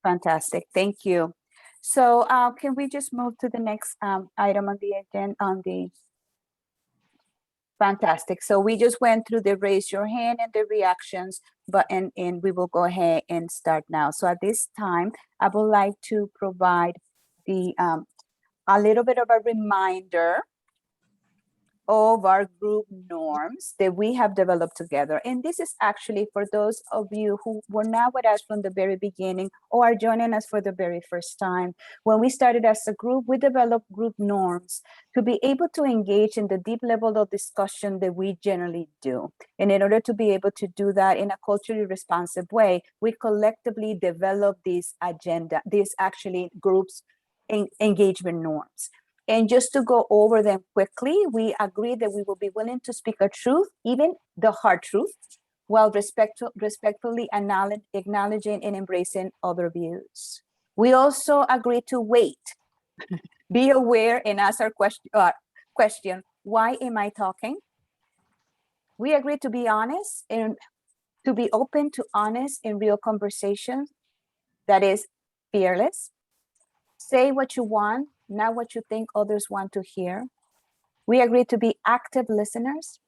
Fantastic, thank you. So can we just move to the next item on the agenda Fantastic. So we just went through the raise your hand and the reactions, but and we will go ahead and start now. So at this time, I would like to provide the a little bit of a reminder of our group norms that we have developed together. And this is actually for those of you who were not with us from the very beginning or are joining us for the very first time. When we started as a group, we developed group norms to be able to engage in the deep level of discussion that we generally do. And in order to be able to do that in a culturally responsive way, we collectively develop these actually groups engagement norms. And just to go over them quickly, we agree that we will be willing to speak a truth, even the hard truth, while respectfully acknowledging and embracing other views. We also agree to wait, be aware, and ask our question, why am I talking? We agree to be honest and to be open to honest and real conversations, that is fearless. Say what you want, not what you think others want to hear. We agree to be active listeners.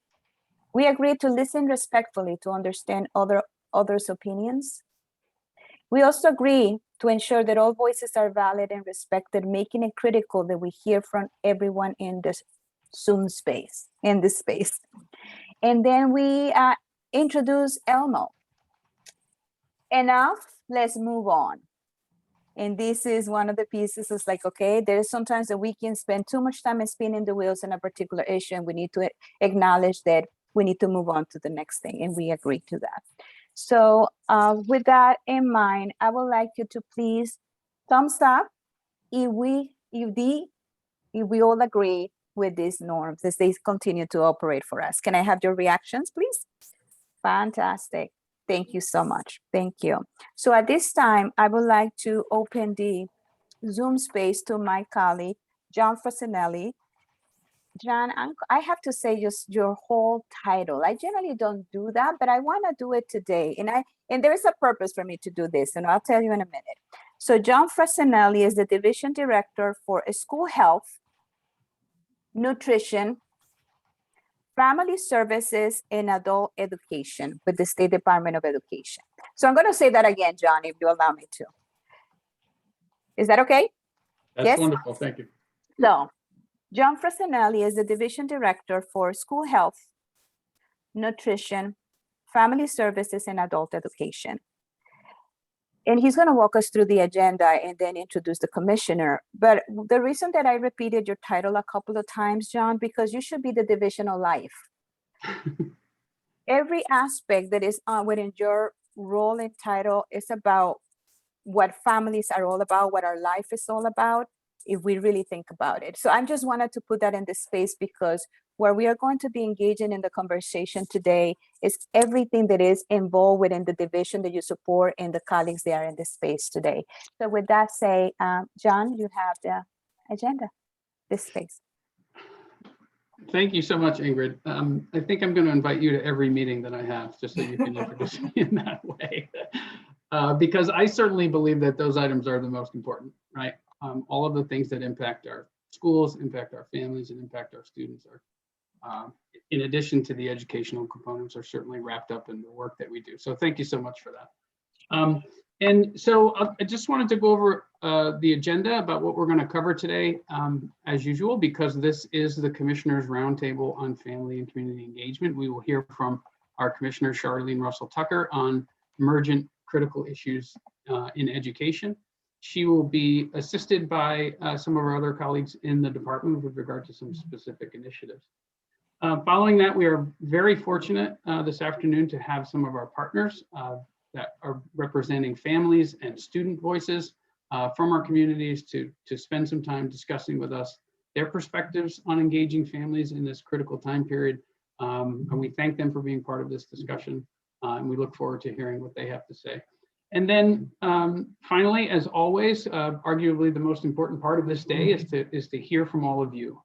We agree to listen respectfully to understand others' opinions. We also agree to ensure that all voices are valid and respected, making it critical that we hear from everyone in this Zoom space, in this space. And then we introduce Elmo. Enough, let's move on. And this is one of the pieces. It's like, okay, there's sometimes that we can spend too much time in spinning the wheels in a particular issue, and we need to acknowledge that we need to move on to the next thing, and we agree to that. So with that in mind, I would like you to please thumbs up if we all agree with these norms as they continue to operate for us. Can I have your reactions, please? Fantastic. Thank you so much. Thank you. So at this time, I would like to open the Zoom space to my colleague, John Frassinelli. John, I have to say just your whole title. I generally don't do that, but I want to do it today. And there is a purpose for me to do this, and I'll tell you in a minute. So John Frassinelli is the Division Director for School Health, Nutrition, Family Services, and Adult Education with the State Department of Education. So I'm going to say that again, John, if you allow me to. Is that okay? That's yes? Wonderful. Thank you. So, John Frassinelli is the Division Director for School Health, Nutrition, Family Services, and Adult Education. And he's going to walk us through the agenda and then introduce the commissioner. But the reason that I repeated your title a couple of times, John, because you should be the division of life. Every aspect that is within your role and title is about what families are all about, what our life is all about, if we really think about it. So I just wanted to put that in this space because where we are going to be engaging in the conversation today is everything that is involved within the division that you support and the colleagues that are in this space today. So with that say, John, you have the agenda, this space. Thank you so much, Ingrid. I think I'm going to invite you to every meeting that I have, just so you can introduce me in that way. Because I certainly believe that those items are the most important, right? All of the things that impact our schools, impact our families, and impact our students are, in addition to the educational components, are certainly wrapped up in the work that we do. So thank you so much for that. And so I just wanted to go over the agenda about what we're going to cover today, as usual, because this is the Commissioners' Roundtable on Family and Community Engagement. We will hear from our Commissioner, Charlene Russell Tucker, on emergent critical issues in education. She will be assisted by some of our other colleagues in the department with regard to some specific initiatives. Following that, we are very fortunate this afternoon to have some of our partners that are representing families and student voices from our communities to spend some time discussing with us their perspectives on engaging families in this critical time period. And we thank them for being part of this discussion. And we look forward to hearing what they have to say. And then finally, as always, arguably the most important part of this day is to hear from all of you.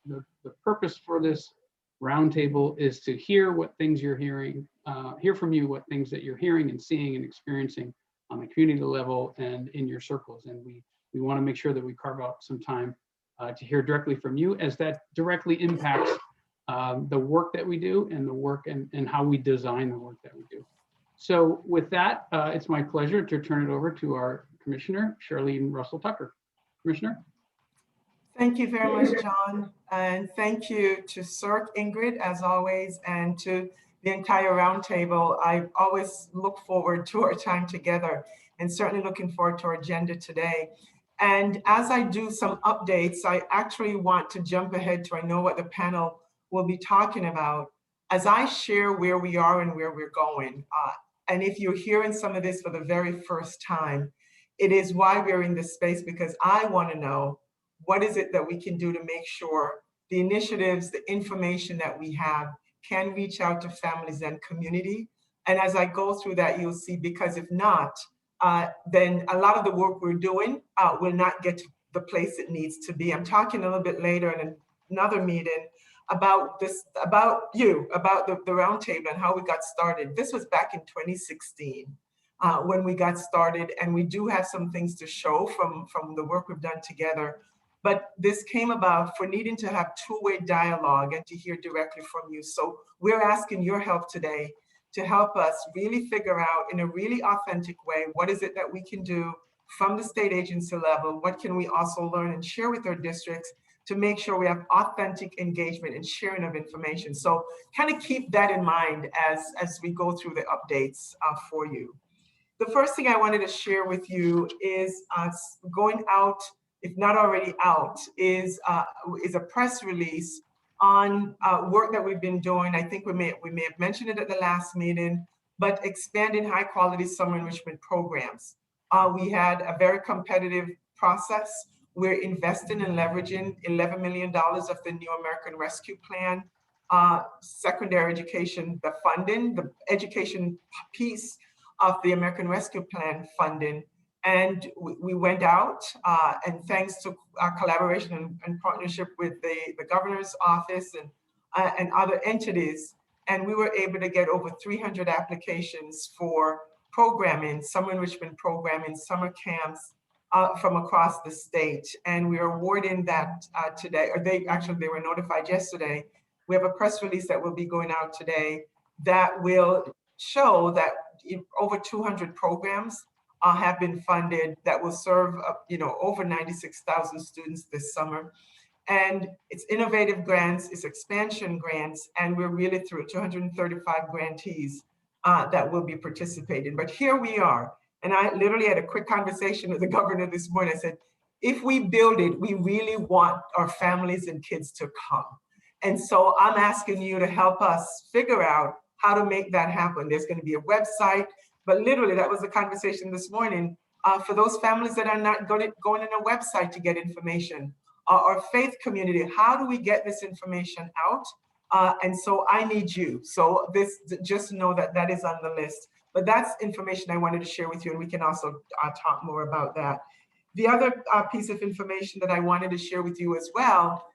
The purpose for this roundtable is to hear what things you're hearing, hear from you what things that you're hearing and seeing and experiencing on the community level and in your circles. And we want to make sure that we carve out some time to hear directly from you, as that directly impacts the work that we do and the work and how we design the work that we do. So with that, it's my pleasure to turn it over to our Commissioner, Charlene Russell Tucker. Commissioner. Thank you very much, John. And thank you to CERC, Ingrid, as always, and to the entire roundtable. I always look forward to our time together, and certainly looking forward to our agenda today. And as I do some updates, I actually want to jump ahead to I know what the panel will be talking about as I share where we are and where we're going. And if you're hearing some of this for the very first time, it is why we're in this space, because I want to know what is it that we can do to make sure the initiatives, the information that we have can reach out to families and community. And as I go through that, you'll see, because if not, then a lot of the work we're doing will not get to the place it needs to be. I'm talking a little bit later in another meeting about this, about the roundtable and how we got started. This was back in 2016 when we got started, and we do have some things to show from the work we've done together. But this came about for needing to have two-way dialogue and to hear directly from you. So we're asking your help today to help us really figure out in a really authentic way, what is it that we can do from the state agency level? What can we also learn and share with our districts to make sure we have authentic engagement and sharing of information? So kind of keep that in mind as we go through the updates for you. The first thing I wanted to share with you is going out, if not already out, is a press release on work that we've been doing. I think we may have mentioned it at the last meeting, but expanding high quality summer enrichment programs. We had a very competitive process. We're investing and leveraging $11 million of the New American Rescue Plan, secondary education, the funding, the education piece of the American Rescue Plan funding. And we went out, and thanks to our collaboration and partnership with the governor's office and other entities, and we were able to get over 300 applications for programming, summer enrichment programming, summer camps from across the state. And we are awarding that today, or they were notified yesterday. We have a press release that will be going out today that will show that over 200 programs have been funded that will serve over 96,000 students this summer. And it's innovative grants, it's expansion grants, and we're really through 235 grantees that will be participating. But here we are. And I literally had a quick conversation with the governor this morning. I said, if we build it, we really want our families and kids to come. And so I'm asking you to help us figure out how to make that happen. There's going to be a website. But literally, that was the conversation this morning. For those families that are not going on a website to get information, our faith community, how do we get this information out? And so I need you. So just know that is on the list. But that's information I wanted to share with you, and we can also talk more about that. The other piece of information that I wanted to share with you as well,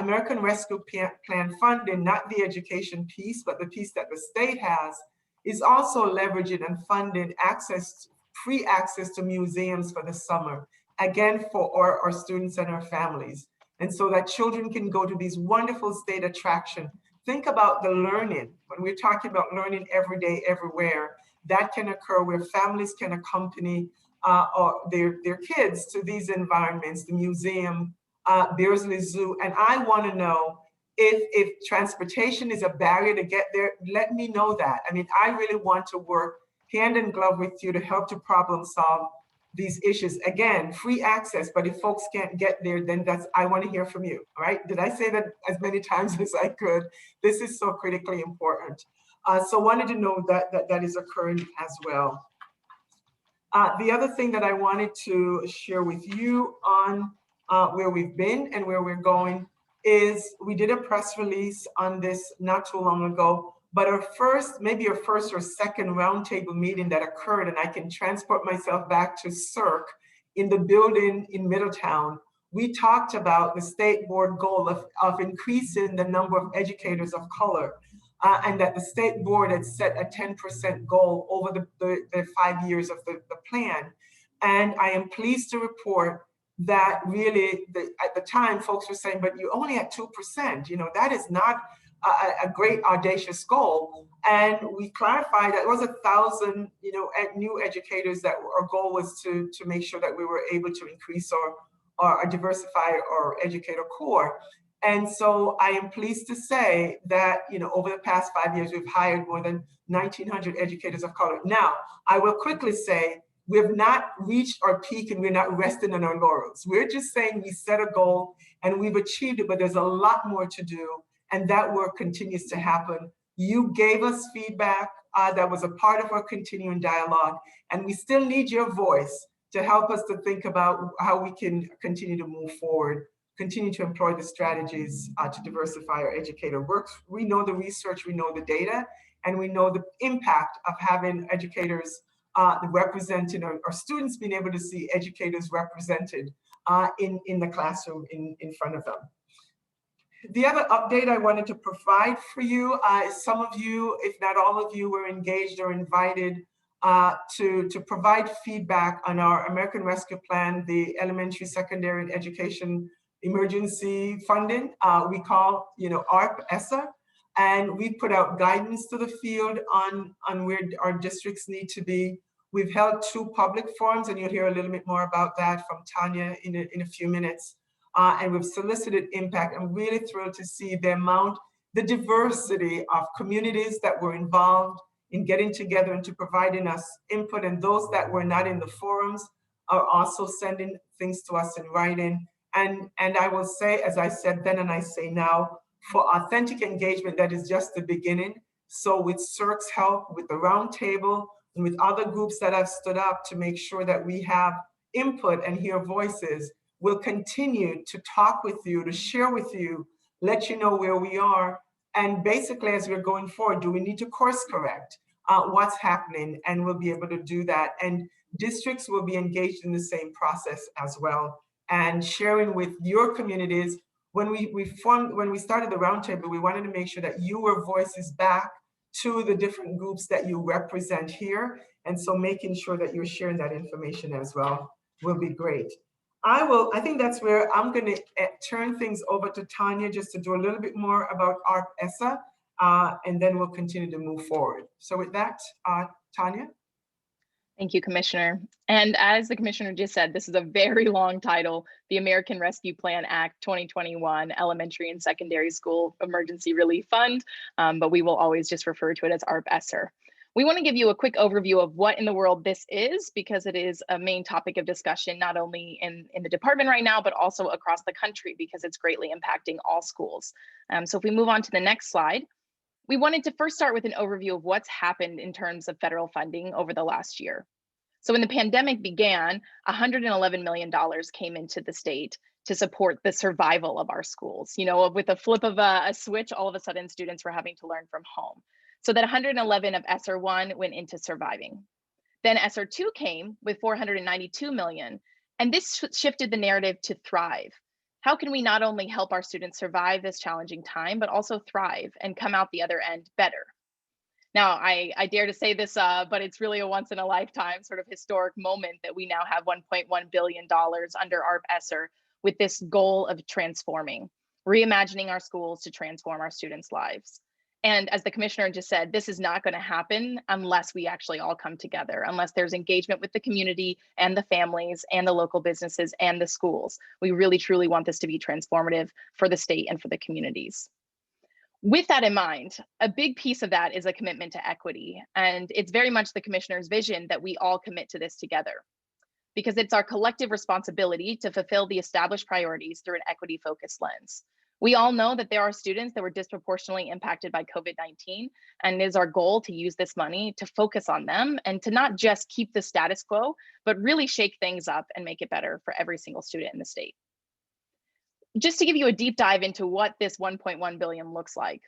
American Rescue Plan funding, not the education piece, but the piece that the state has, is also leveraging and funding free access to museums for the summer, again, for our students and our families. And so that children can go to these wonderful state attractions. Think about the learning. When we're talking about learning every day, everywhere, that can occur where families can accompany their kids to these environments, the museum, Beardsley Zoo. And I want to know, if transportation is a barrier to get there, let me know that. I mean, I really want to work hand in glove with you to help to problem solve these issues. Again, free access, but if folks can't get there, then I want to hear from you, all right? Did I say that as many times as I could? This is so critically important. So wanted to know that is occurring as well. The other thing that I wanted to share with you on where we've been and where we're going is we did a press release on this not too long ago, but maybe our first or second roundtable meeting that occurred, and I can transport myself back to CERC in the building in Middletown. We talked about the state board goal of increasing the number of educators of color, and that the state board had set a 10% goal over the 5 years of the plan. And I am pleased to report that really, at the time, folks were saying, but you're only at 2%. You know, that is not a great audacious goal. And we clarified that it was 1,000, you know, new educators that our goal was to make sure that we were able to increase or diversify our educator core. And so I am pleased to say that, you know, over the past 5 years, we've hired more than 1,900 educators of color. Now, I will quickly say, we have not reached our peak and we're not resting on our laurels. We're just saying we set a goal and we've achieved it, but there's a lot more to do. And that work continues to happen. You gave us feedback that was a part of our continuing dialogue, and we still need your voice to help us to think about how we can continue to move forward, continue to employ the strategies to diversify our educator work. We know the research, we know the data, and we know the impact of having educators represented, or students being able to see educators represented in the classroom in front of them. The other update I wanted to provide for you is some of you, if not all of you, were engaged or invited to provide feedback on our American Rescue Plan, the elementary, secondary, and education emergency funding. We call, you know, ARP-ESSA, and we put out guidance to the field on where our districts need to be. We've held 2 public forums, and you'll hear a little bit more about that from Tanya in a few minutes. And we've solicited impact. I'm really thrilled to see the diversity of communities that were involved in getting together and to providing us input. And those that were not in the forums are also sending things to us in writing. And I will say, as I said then and I say now, for authentic engagement, that is just the beginning. So with CERC's help, with the roundtable, and with other groups that have stood up to make sure that we have input and hear voices, we'll continue to talk with you, to share with you, let you know where we are. And basically, as we're going forward, do we need to course correct what's happening? And we'll be able to do that. And districts will be engaged in the same process as well. And sharing with your communities, when we started the roundtable, we wanted to make sure that your voice is back to the different groups that you represent here. And so making sure that you're sharing that information as well will be great. I think that's where I'm going to turn things over to Tanya just to do a little bit more about ARP-ESSA, and then we'll continue to move forward. So with that, Tanya. Thank you, Commissioner. And as the Commissioner just said, this is a very long title, the American Rescue Plan Act 2021 Elementary and Secondary School Emergency Relief Fund, but we will always just refer to it as ARP-ESSA. We want to give you a quick overview of what in the world this is, because it is a main topic of discussion, not only in the department right now, but also across the country, because it's greatly impacting all schools. So if we move on to the next slide, we wanted to first start with an overview of what's happened in terms of federal funding over the last year. So when the pandemic began, $111 million came into the state to support the survival of our schools. You know, with a flip of a switch, all of a sudden students were having to learn from home. So that 111 of ESSER 1 went into surviving. Then ESSER 2 came with 492 million, and this shifted the narrative to thrive. How can we not only help our students survive this challenging time, but also thrive and come out the other end better? Now, I dare to say this, but it's really a once in a lifetime sort of historic moment that we now have $1.1 billion under ARP-ESSER with this goal of transforming, reimagining our schools to transform our students' lives. And as the Commissioner just said, this is not going to happen unless we actually all come together, unless there's engagement with the community and the families and the local businesses and the schools. We really, truly want this to be transformative for the state and for the communities. With that in mind, a big piece of that is a commitment to equity. And it's very much the Commissioner's vision that we all commit to this together, because it's our collective responsibility to fulfill the established priorities through an equity-focused lens. We all know that there are students that were disproportionately impacted by COVID-19, and it is our goal to use this money to focus on them and to not just keep the status quo, but really shake things up and make it better for every single student in the state. Just to give you a deep dive into what this 1.1 billion looks like,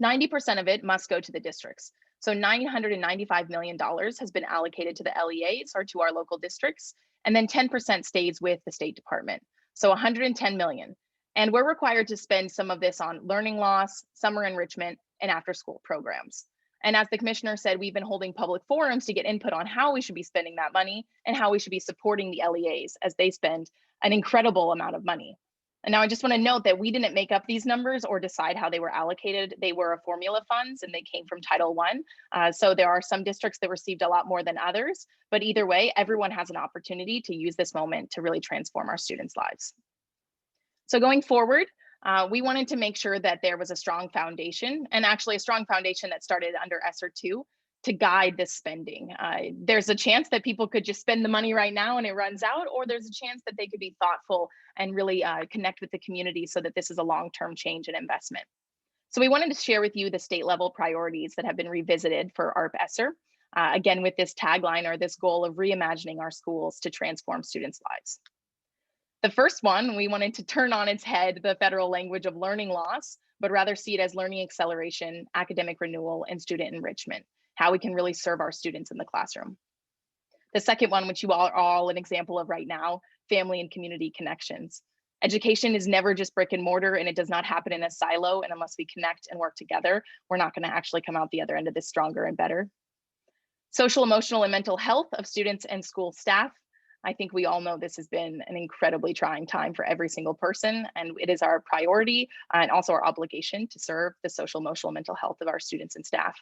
90% of it must go to the districts. So $995 million has been allocated to the LEAs, or to our local districts, and then 10% stays with the State Department. So 110 million. And we're required to spend some of this on learning loss, summer enrichment, and after school programs. And as the commissioner said, we've been holding public forums to get input on how we should be spending that money and how we should be supporting the LEAs as they spend an incredible amount of money. And now I just want to note that we didn't make up these numbers or decide how they were allocated. They were formula funds and they came from Title I. So there are some districts that received a lot more than others, but either way, everyone has an opportunity to use this moment to really transform our students' lives. So going forward, we wanted to make sure that there was a strong foundation, and actually a strong foundation that started under ESSER 2 to guide this spending. There's a chance that people could just spend the money right now and it runs out, or there's a chance that they could be thoughtful and really connect with the community so that this is a long-term change and investment. So we wanted to share with you the state level priorities that have been revisited for ARP ESSER, again, with this tagline or this goal of reimagining our schools to transform students' lives. The first one, we wanted to turn on its head the federal language of learning loss, but rather see it as learning acceleration, academic renewal, and student enrichment, how we can really serve our students in the classroom. The second one, which you are all an example of right now, family and community connections. Education is never just brick and mortar, and it does not happen in a silo, and unless we connect and work together, we're not going to actually come out the other end of this stronger and better. Social, emotional, and mental health of students and school staff. I think we all know this has been an incredibly trying time for every single person, and it is our priority and also our obligation to serve the social, emotional, mental health of our students and staff.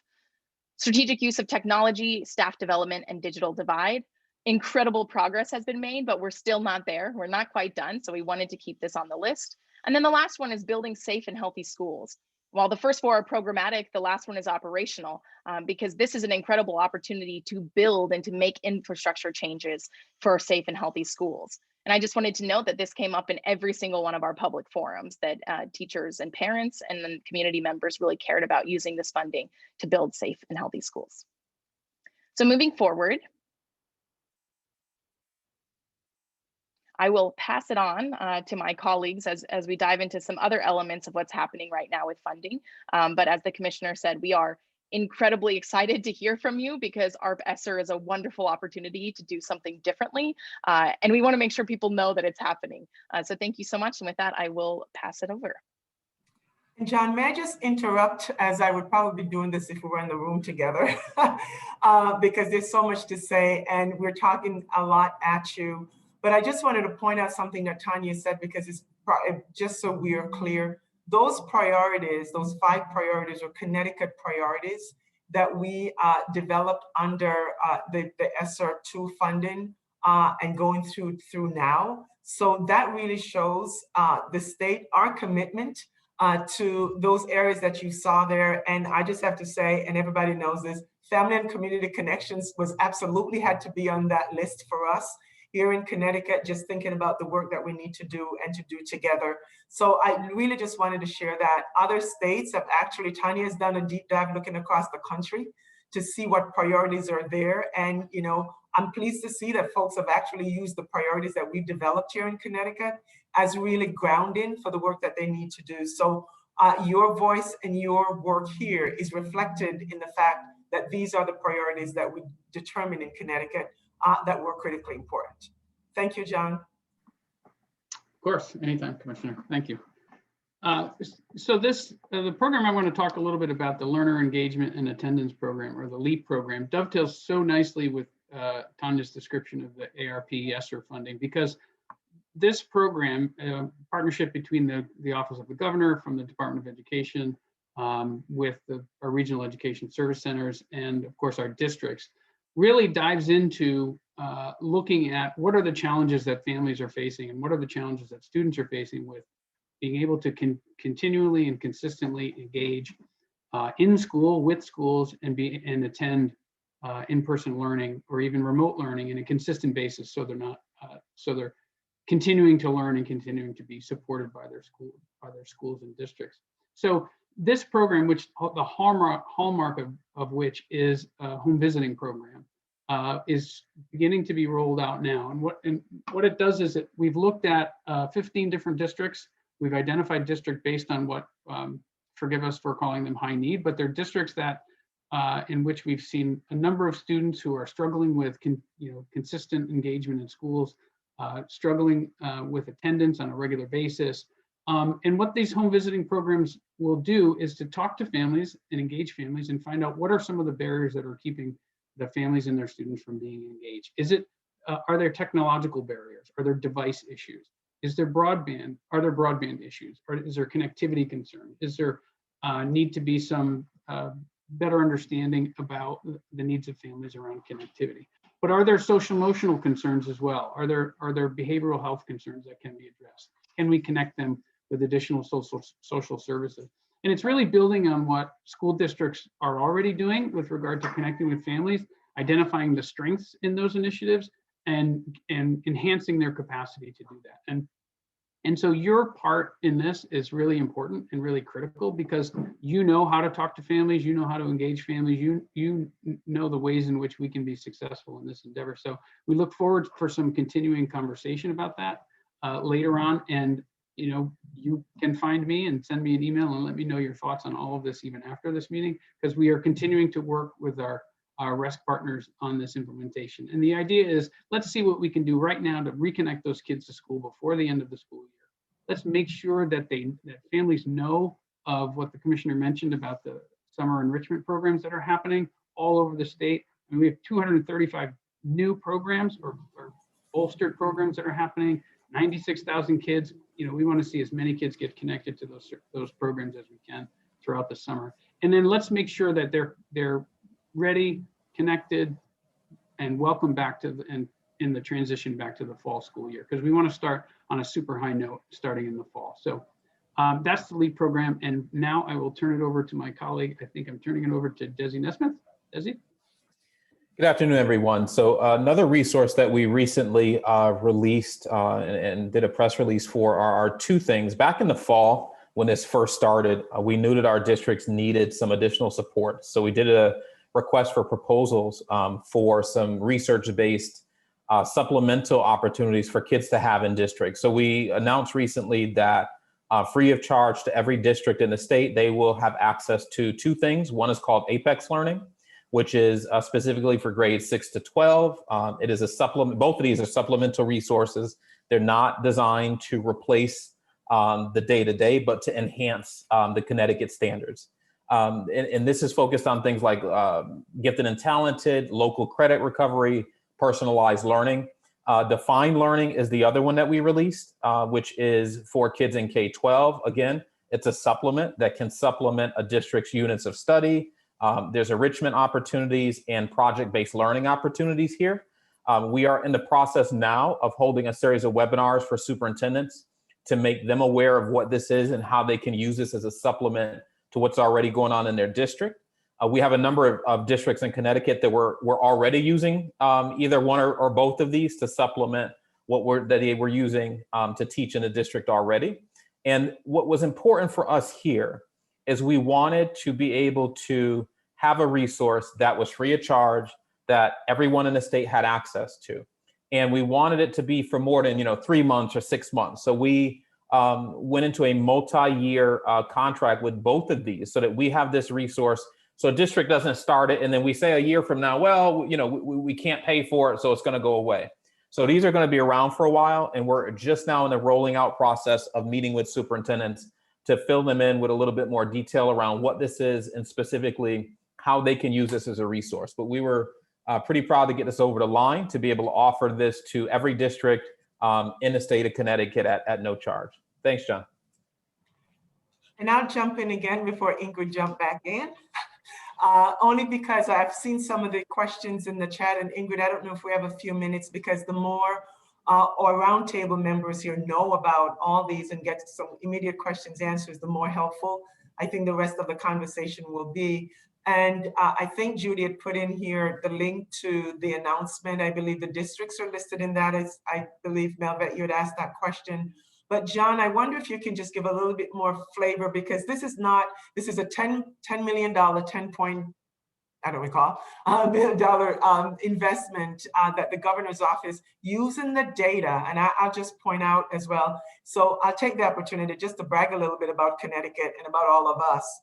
Strategic use of technology, staff development, and digital divide. Incredible progress has been made, but we're still not there. We're not quite done, so we wanted to keep this on the list. And then the last one is building safe and healthy schools. While the first four are programmatic, the last one is operational, because this is an incredible opportunity to build and to make infrastructure changes for safe and healthy schools. And I just wanted to note that this came up in every single one of our public forums, that teachers and parents and then community members really cared about using this funding to build safe and healthy schools. So moving forward, I will pass it on to my colleagues as we dive into some other elements of what's happening right now with funding. But as the commissioner said, we are incredibly excited to hear from you because ARP ESSER is a wonderful opportunity to do something differently. And we want to make sure people know that it's happening. So thank you so much. And with that, I will pass it over. John, may I just interrupt, as I would probably be doing this if we were in the room together, because there's so much to say and we're talking a lot at you. But I just wanted to point out something that Tanya said, because it's just so we are clear. Those priorities, those 5 priorities or Connecticut priorities that we developed under the ESSER 2 funding and going through now. So that really shows the state, our commitment to those areas that you saw there. And I just have to say, and everybody knows this, family and community connections was absolutely had to be on that list for us here in Connecticut, just thinking about the work that we need to do and to do together. So I really just wanted to share that. Other states have actually, Tanya has done a deep dive looking across the country to see what priorities are there. And, you know, I'm pleased to see that folks have actually used the priorities that we've developed here in Connecticut as really grounding for the work that they need to do. So your voice and your work here is reflected in the fact that these are the priorities that we determine in Connecticut that were critically important. Thank you, John. Of course, anytime, Commissioner. Thank you. So this, the program I want to talk a little bit about, the Learner Engagement and Attendance Program, or the LEAP program, dovetails so nicely with Tanya's description of the ARP ESSER funding, because this program, partnership between the Office of the Governor, from the Department of Education, with our regional education service centers, and of course our districts, really dives into looking at what are the challenges that families are facing and what are the challenges that students are facing with being able to continually and consistently engage in school with schools and attend in-person learning or even remote learning in a consistent basis, so they're not so they're continuing to learn and continuing to be supported by their schools and districts. So this program, which the hallmark of which is a home visiting program, is beginning to be rolled out now. And what it does is we've looked at 15 different districts. We've identified district based on what, forgive us for calling them high need, but they're districts that in which we've seen a number of students who are struggling with consistent engagement in schools, struggling with attendance on a regular basis, And what these home visiting programs will do is to talk to families and engage families and find out what are some of the barriers that are keeping the families and their students from being engaged. Are there technological barriers? Are there device issues? Is there broadband? Are there broadband issues? Or is there connectivity concern? Is there need to be some better understanding about the needs of families around connectivity? But are there social emotional concerns as well? Are there behavioral health concerns that can be addressed? Can we connect them with additional social services? And it's really building on what school districts are already doing with regard to connecting with families, identifying the strengths in those initiatives, and enhancing their capacity to do that. And so your part in this is really important and really critical, because you know how to talk to families, you know how to engage families, you know the ways in which we can be successful in this endeavor. So we look forward for some continuing conversation about that later on. And you can find me and send me an email and let me know your thoughts on all of this even after this meeting, because we are continuing to work with our RESC partners on this implementation. And the idea is, let's see what we can do right now to reconnect those kids to school before the end of the school year. Let's make sure that families know of what the commissioner mentioned about the summer enrichment programs that are happening all over the state. And we have 235 new programs or bolstered programs that are happening, 96,000 kids. We want to see as many kids get connected to those programs as we can throughout the summer. And then let's make sure that they're ready, connected, and welcome back to in the transition back to the fall school year, because we want to start on a super high note starting in the fall. So that's the LEAP program. And now I will turn it over to my colleague. I think I'm turning it over to Desi Nesmith. Desi? Good afternoon, everyone. So another resource that we recently released and did a press release for are two things. Back in the fall, when this first started, we knew that our districts needed some additional support. So we did a request for proposals for some research-based supplemental opportunities for kids to have in districts. So we announced recently that free of charge to every district in the state, they will have access to two things. One is called Apex Learning, which is specifically for grades 6 to 12. It is a supplement. Both of these are supplemental resources. They're not designed to replace the day-to-day, but to enhance the Connecticut standards. And this is focused on things like gifted and talented, local credit recovery, personalized learning. Defined learning is the other one that we released, which is for kids in K-12. Again, it's a supplement that can supplement a district's units of study. There's enrichment opportunities and project-based learning opportunities here. We are in the process now of holding a series of webinars for superintendents to make them aware of what this is and how they can use this as a supplement to what's already going on in their district. We have a number of districts in Connecticut that we're already using either one or both of these to supplement that they were using to teach in the district already. And what was important for us here is we wanted to be able to have a resource that was free of charge, that everyone in the state had access to. And we wanted it to be for more than 3 months or 6 months. So we went into a multi-year contract with both of these so that we have this resource. So a district doesn't start it and then we say a year from now, well, we can't pay for it, so it's going to go away. So these are going to be around for a while, and we're just now in the rolling out process of meeting with superintendents to fill them in with a little bit more detail around what this is and specifically how they can use this as a resource. But we were pretty proud to get this over the line to be able to offer this to every district in the state of Connecticut at no charge. Thanks, John. And I'll jump in again before Ingrid jump back in. Only because I've seen some of the questions in the chat, and Ingrid, I don't know if we have a few minutes, because the more or roundtable members here know about all these and get some immediate questions answers, the more helpful I think the rest of the conversation will be. And I think Judy had put in here the link to the announcement. I believe the districts are listed in that. As I believe, Melvet, you had asked that question. But John, I wonder if you can just give a little bit more flavor, because this is a $10 million, $10 investment that the governor's office using the data. And I'll just point out as well. So I'll take the opportunity just to brag a little bit about Connecticut and about all of us.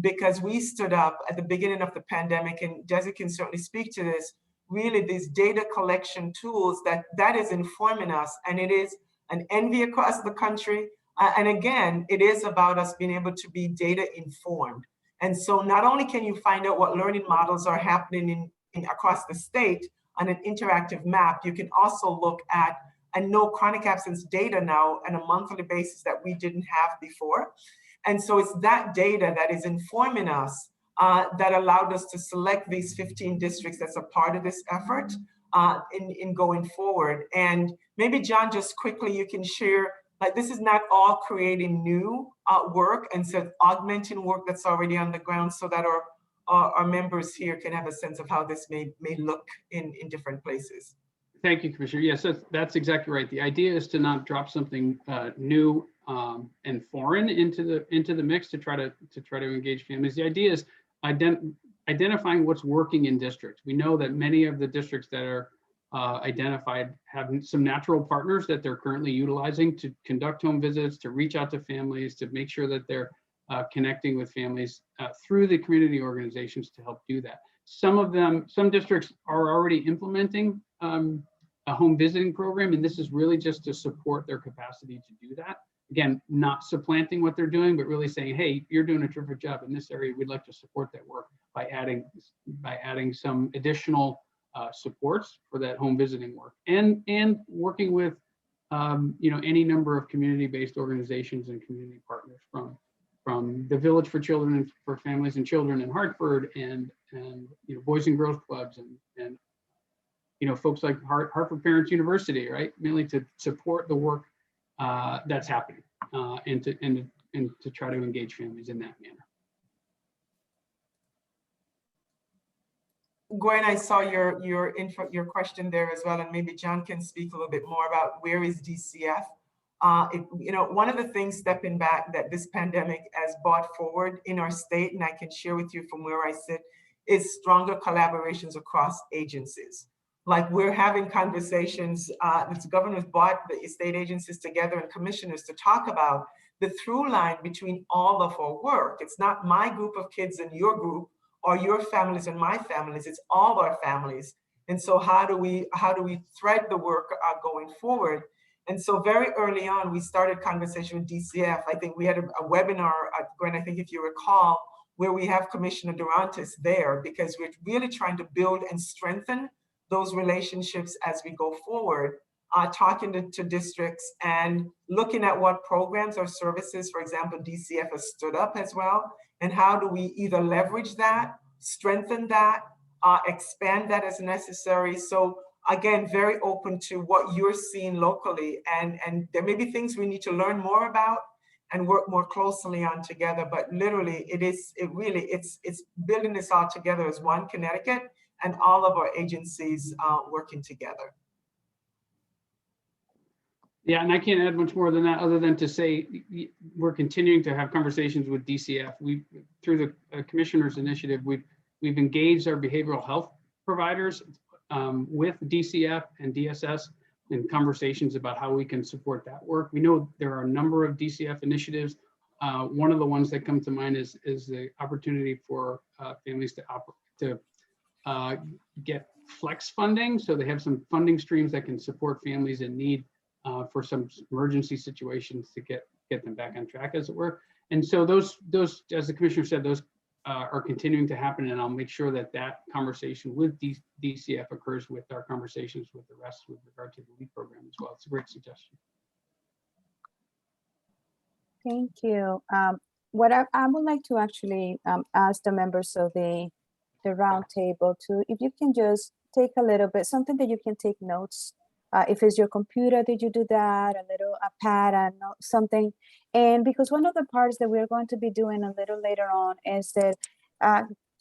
Because we stood up at the beginning of the pandemic, and Desi can certainly speak to this, really these data collection tools that is informing us, and it is an envy across the country. And again, it is about us being able to be data informed. And so not only can you find out what learning models are happening across the state on an interactive map, you can also look at and know chronic absence data now on a monthly basis that we didn't have before. And so it's that data that is informing us that allowed us to select these 15 districts that's a part of this effort in going forward. And maybe John, just quickly, you can share, like, this is not all creating new work, and so augmenting work that's already on the ground so that our members here can have a sense of how this may look in different places. Thank you, Commissioner. Yes, that's exactly right. The idea is to not drop something new and foreign into the mix to try to engage families. The idea is identifying what's working in districts. We know that many of the districts that are identified have some natural partners that they're currently utilizing to conduct home visits, to reach out to families, to make sure that they're connecting with families through the community organizations to help do that. Some districts are already implementing a home visiting program, and this is really just to support their capacity to do that. Again, not supplanting what they're doing, but really saying, hey, you're doing a terrific job in this area. We'd like to support that work by adding some additional supports for that home visiting work, and working with any number of community-based organizations and community partners from the Village for Children and for Families and Children in Hartford, and Boys and Girls Clubs, and folks like Hartford Parents University, right? Mainly to support the work that's happening and to try to engage families in that manner. Gwen, I saw your question there as well, and maybe John can speak a little bit more about where is DCF. One of the things, stepping back, that this pandemic has brought forward in our state, and I can share with you from where I sit, is stronger collaborations across agencies. Like, we're having conversations, the governor's brought the state agencies together and commissioners to talk about the through line between all of our work. It's not my group of kids and your group, or your families and my families, it's all our families. And so how do we thread the work going forward? And so very early on, we started conversation with DCF. I think we had a webinar, Gwen, I think if you recall, where we have Commissioner Durantes there, because we're really trying to build and strengthen those relationships as we go forward, talking to districts and looking at what programs or services, for example, DCF has stood up as well, and how do we either leverage that, strengthen that, expand that as necessary. So again, very open to what you're seeing locally, and there may be things we need to learn more about and work more closely on together, but literally it's building this all together as one Connecticut, and all of our agencies working together. Yeah, and I can't add much more than that, other than to say we're continuing to have conversations with DCF. Through the commissioner's initiative, we've engaged our behavioral health providers with DCF and DSS in conversations about how we can support that work. We know there are a number of DCF initiatives. One of the ones that come to mind is the opportunity for families to get flex funding, so they have some funding streams that can support families in need for some emergency situations to get them back on track, as it were. And so those, as the commissioner said, those are continuing to happen, and I'll make sure that conversation with DCF occurs with our conversations with the rest with regard to the LEAP program as well. It's a great suggestion. Thank you. What I would like to actually ask the members of the roundtable to, if you can just take a little bit, something that you can take notes. If it's your computer, did you do that? A pad, a note, something. And because one of the parts that we're going to be doing a little later on is that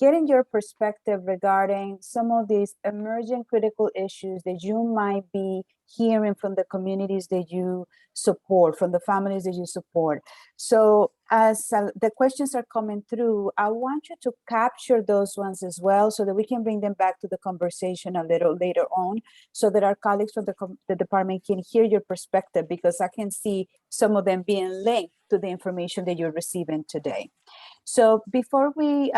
getting your perspective regarding some of these emerging critical issues that you might be hearing from the communities that you support, from the families that you support. So as the questions are coming through, I want you to capture those ones as well, so that we can bring them back to the conversation a little later on, so that our colleagues from the department can hear your perspective, because I can see some of them being linked to the information that you're receiving today. So before we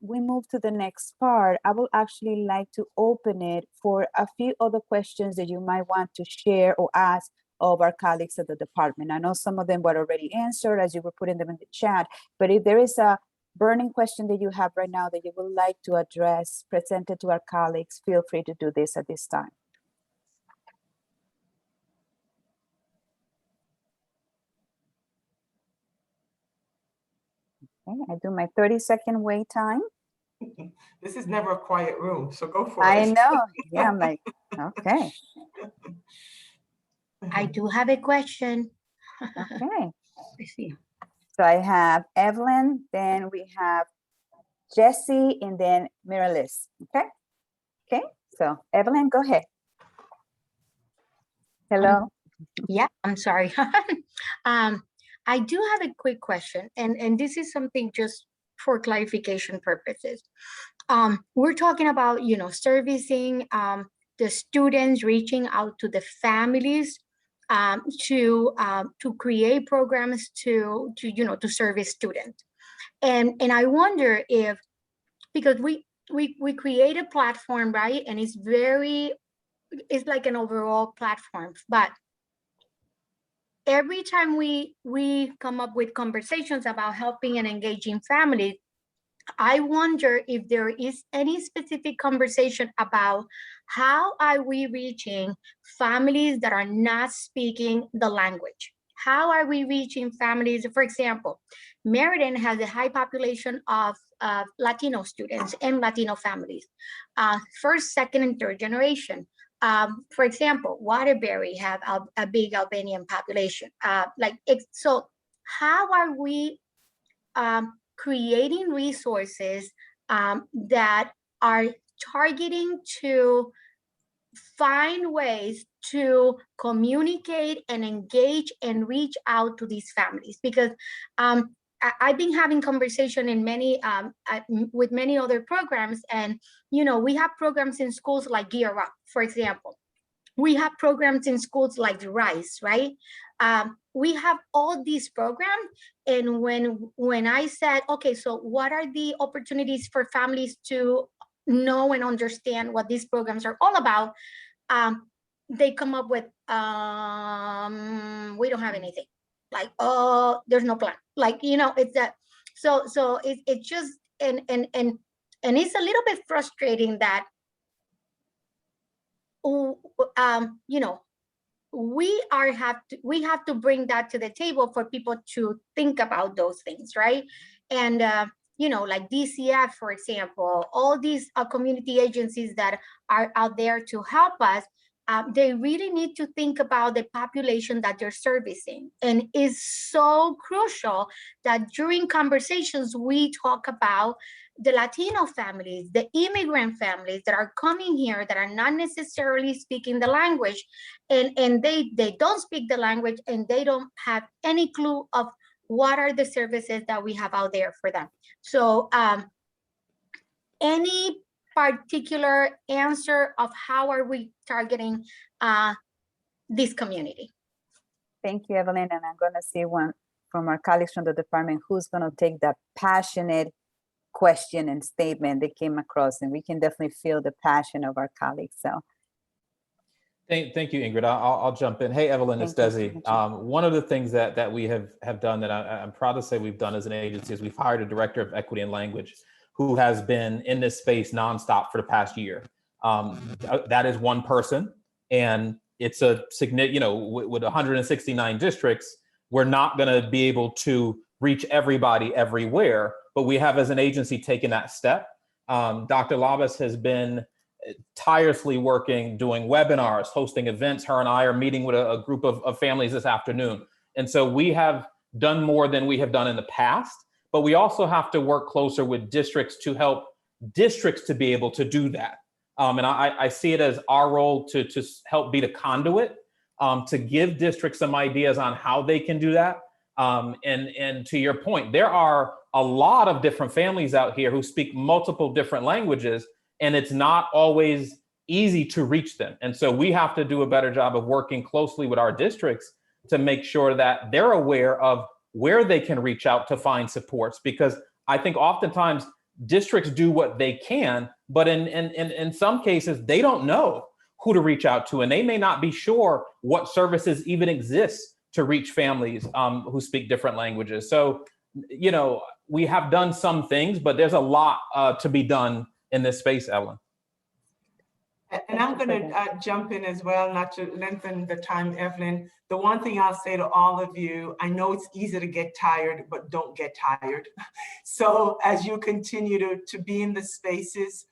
move to the next part, I would actually like to open it for a few other questions that you might want to share or ask of our colleagues at the department. I know some of them were already answered as you were putting them in the chat, but if there is a burning question that you have right now that you would like to address, present it to our colleagues, feel free to do this at this time. Okay, I do my 30-second wait time. This is never a quiet room, so go for it. I know, yeah, I'm like, okay, I do have a question. okay. Let's see. So I have Evelyn, then we have Jesse, and then Miralis, okay? Okay, so Evelyn, go ahead. Hello? Yeah, I'm sorry. I do have a quick question, and this is something just for clarification purposes. We're talking about, servicing the students, reaching out to the families to create programs to service students. And I wonder if, because we create a platform, right? And it's like an overall platform, but every time we come up with conversations about helping and engaging families, I wonder if there is any specific conversation about how are we reaching families that are not speaking the language? How are we reaching families? For example, Meriden has a high population of Latino students and Latino families, first, second, and third generation. For example, Waterbury have a big Albanian population. So how are we creating resources that are targeting to find ways to communicate and engage and reach out to these families? Because I've been having conversation in with many other programs, and we have programs in schools like Gear Up, for example. We have programs in schools like RISE, right? We have all these programs, and when I said, okay, so what are the opportunities for families to know and understand what these programs are all about, they come up with, we don't have anything. Like, oh, there's no plan. Like, it's that. So it's just, and it's a little bit frustrating that, we have to bring that to the table for people to think about those things, right? And like DCF, for example, all these community agencies that are out there to help us, they really need to think about the population that they're servicing. And it's so crucial that during conversations, we talk about the Latino families, the immigrant families that are coming here that are not necessarily speaking the language, and they don't speak the language, and they don't have any clue of what are the services that we have out there for them. So any particular answer of how are we targeting this community? Thank you, Evelyn. And I'm going to see one from our colleagues from the department who's going to take that passionate question and statement that came across, and we can definitely feel the passion of our colleagues. So Thank you, Ingrid. I'll jump in. Hey, Evelyn, it's Thank you. Desi. One of the things that we have done that I'm proud to say we've done as an agency is we've hired a director of equity and language who has been in this space nonstop for the past year. That is one person, and it's a significant, with 169 districts, we're not going to be able to reach everybody everywhere, but we have as an agency taken that step. Dr. Labas has been tirelessly working, doing webinars, hosting events. Her and I are meeting with a group of families this afternoon. And so we have done more than we have done in the past, but we also have to work closer with districts to help districts to be able to do that. And I see it as our role to help be the conduit, to give districts some ideas on how they can do that. And to your point, there are a lot of different families out here who speak multiple different languages, and it's not always easy to reach them. And so we have to do a better job of working closely with our districts to make sure that they're aware of where they can reach out to find supports, because I think oftentimes districts do what they can, but in some cases, they don't know who to reach out to, and they may not be sure what services even exist to reach families who speak different languages. So, you know, we have done some things, but there's a lot to be done in this space, Evelyn. And I'm going to jump in as well, not to lengthen the time, Evelyn. The one thing I'll say to all of you, I know it's easy to get tired, but don't get tired. So as you continue to be in the spaces,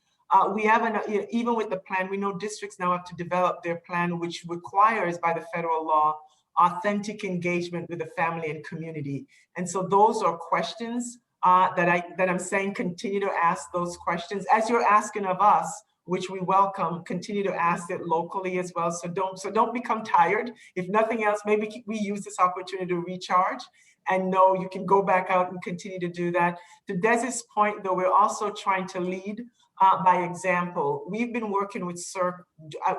we have, even with the plan, we know districts now have to develop their plan, which requires by the federal law, authentic engagement with the family and community. And so those are questions that I'm saying, continue to ask those questions as you're asking of us, which we welcome. Continue to ask it locally as well. So don't become tired. If nothing else, maybe we use this opportunity to recharge, and know you can go back out and continue to do that. To Desi's point, though, we're also trying to lead by example. We've been working with CERC,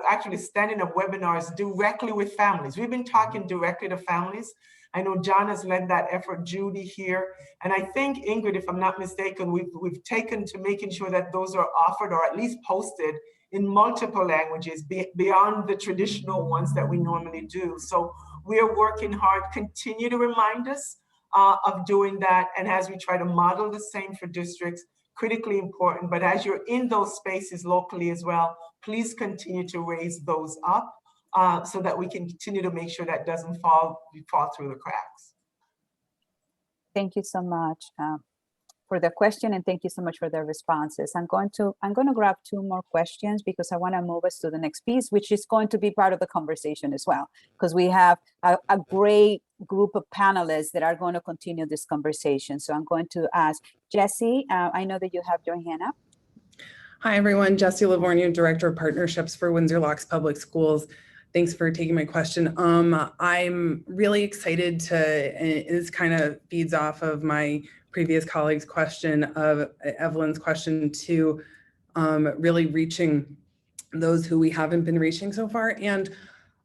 actually standing up webinars directly with families. We've been talking directly to families. I know John has led that effort, Judy here. And I think, Ingrid, if I'm not mistaken, we've taken to making sure that those are offered or at least posted in multiple languages beyond the traditional ones that we normally do. So we're working hard. Continue to remind us of doing that. And as we try to model the same for districts, critically important. But as you're in those spaces locally as well, please continue to raise those up so that we can continue to make sure that doesn't fall through the cracks. Thank you so much for the question, and thank you so much for the responses. I'm going to grab two more questions because I want to move us to the next piece, which is going to be part of the conversation as well, because we have a great group of panelists that are going to continue this conversation. So I'm going to ask Jessie. I know that you have your hand up. Hi, everyone. Jessie Livornia, Director of Partnerships for Windsor Locks Public Schools. Thanks for taking my question. I'm really excited this kind of feeds off of my previous colleague's question of Evelyn's question to really reaching those who we haven't been reaching so far. And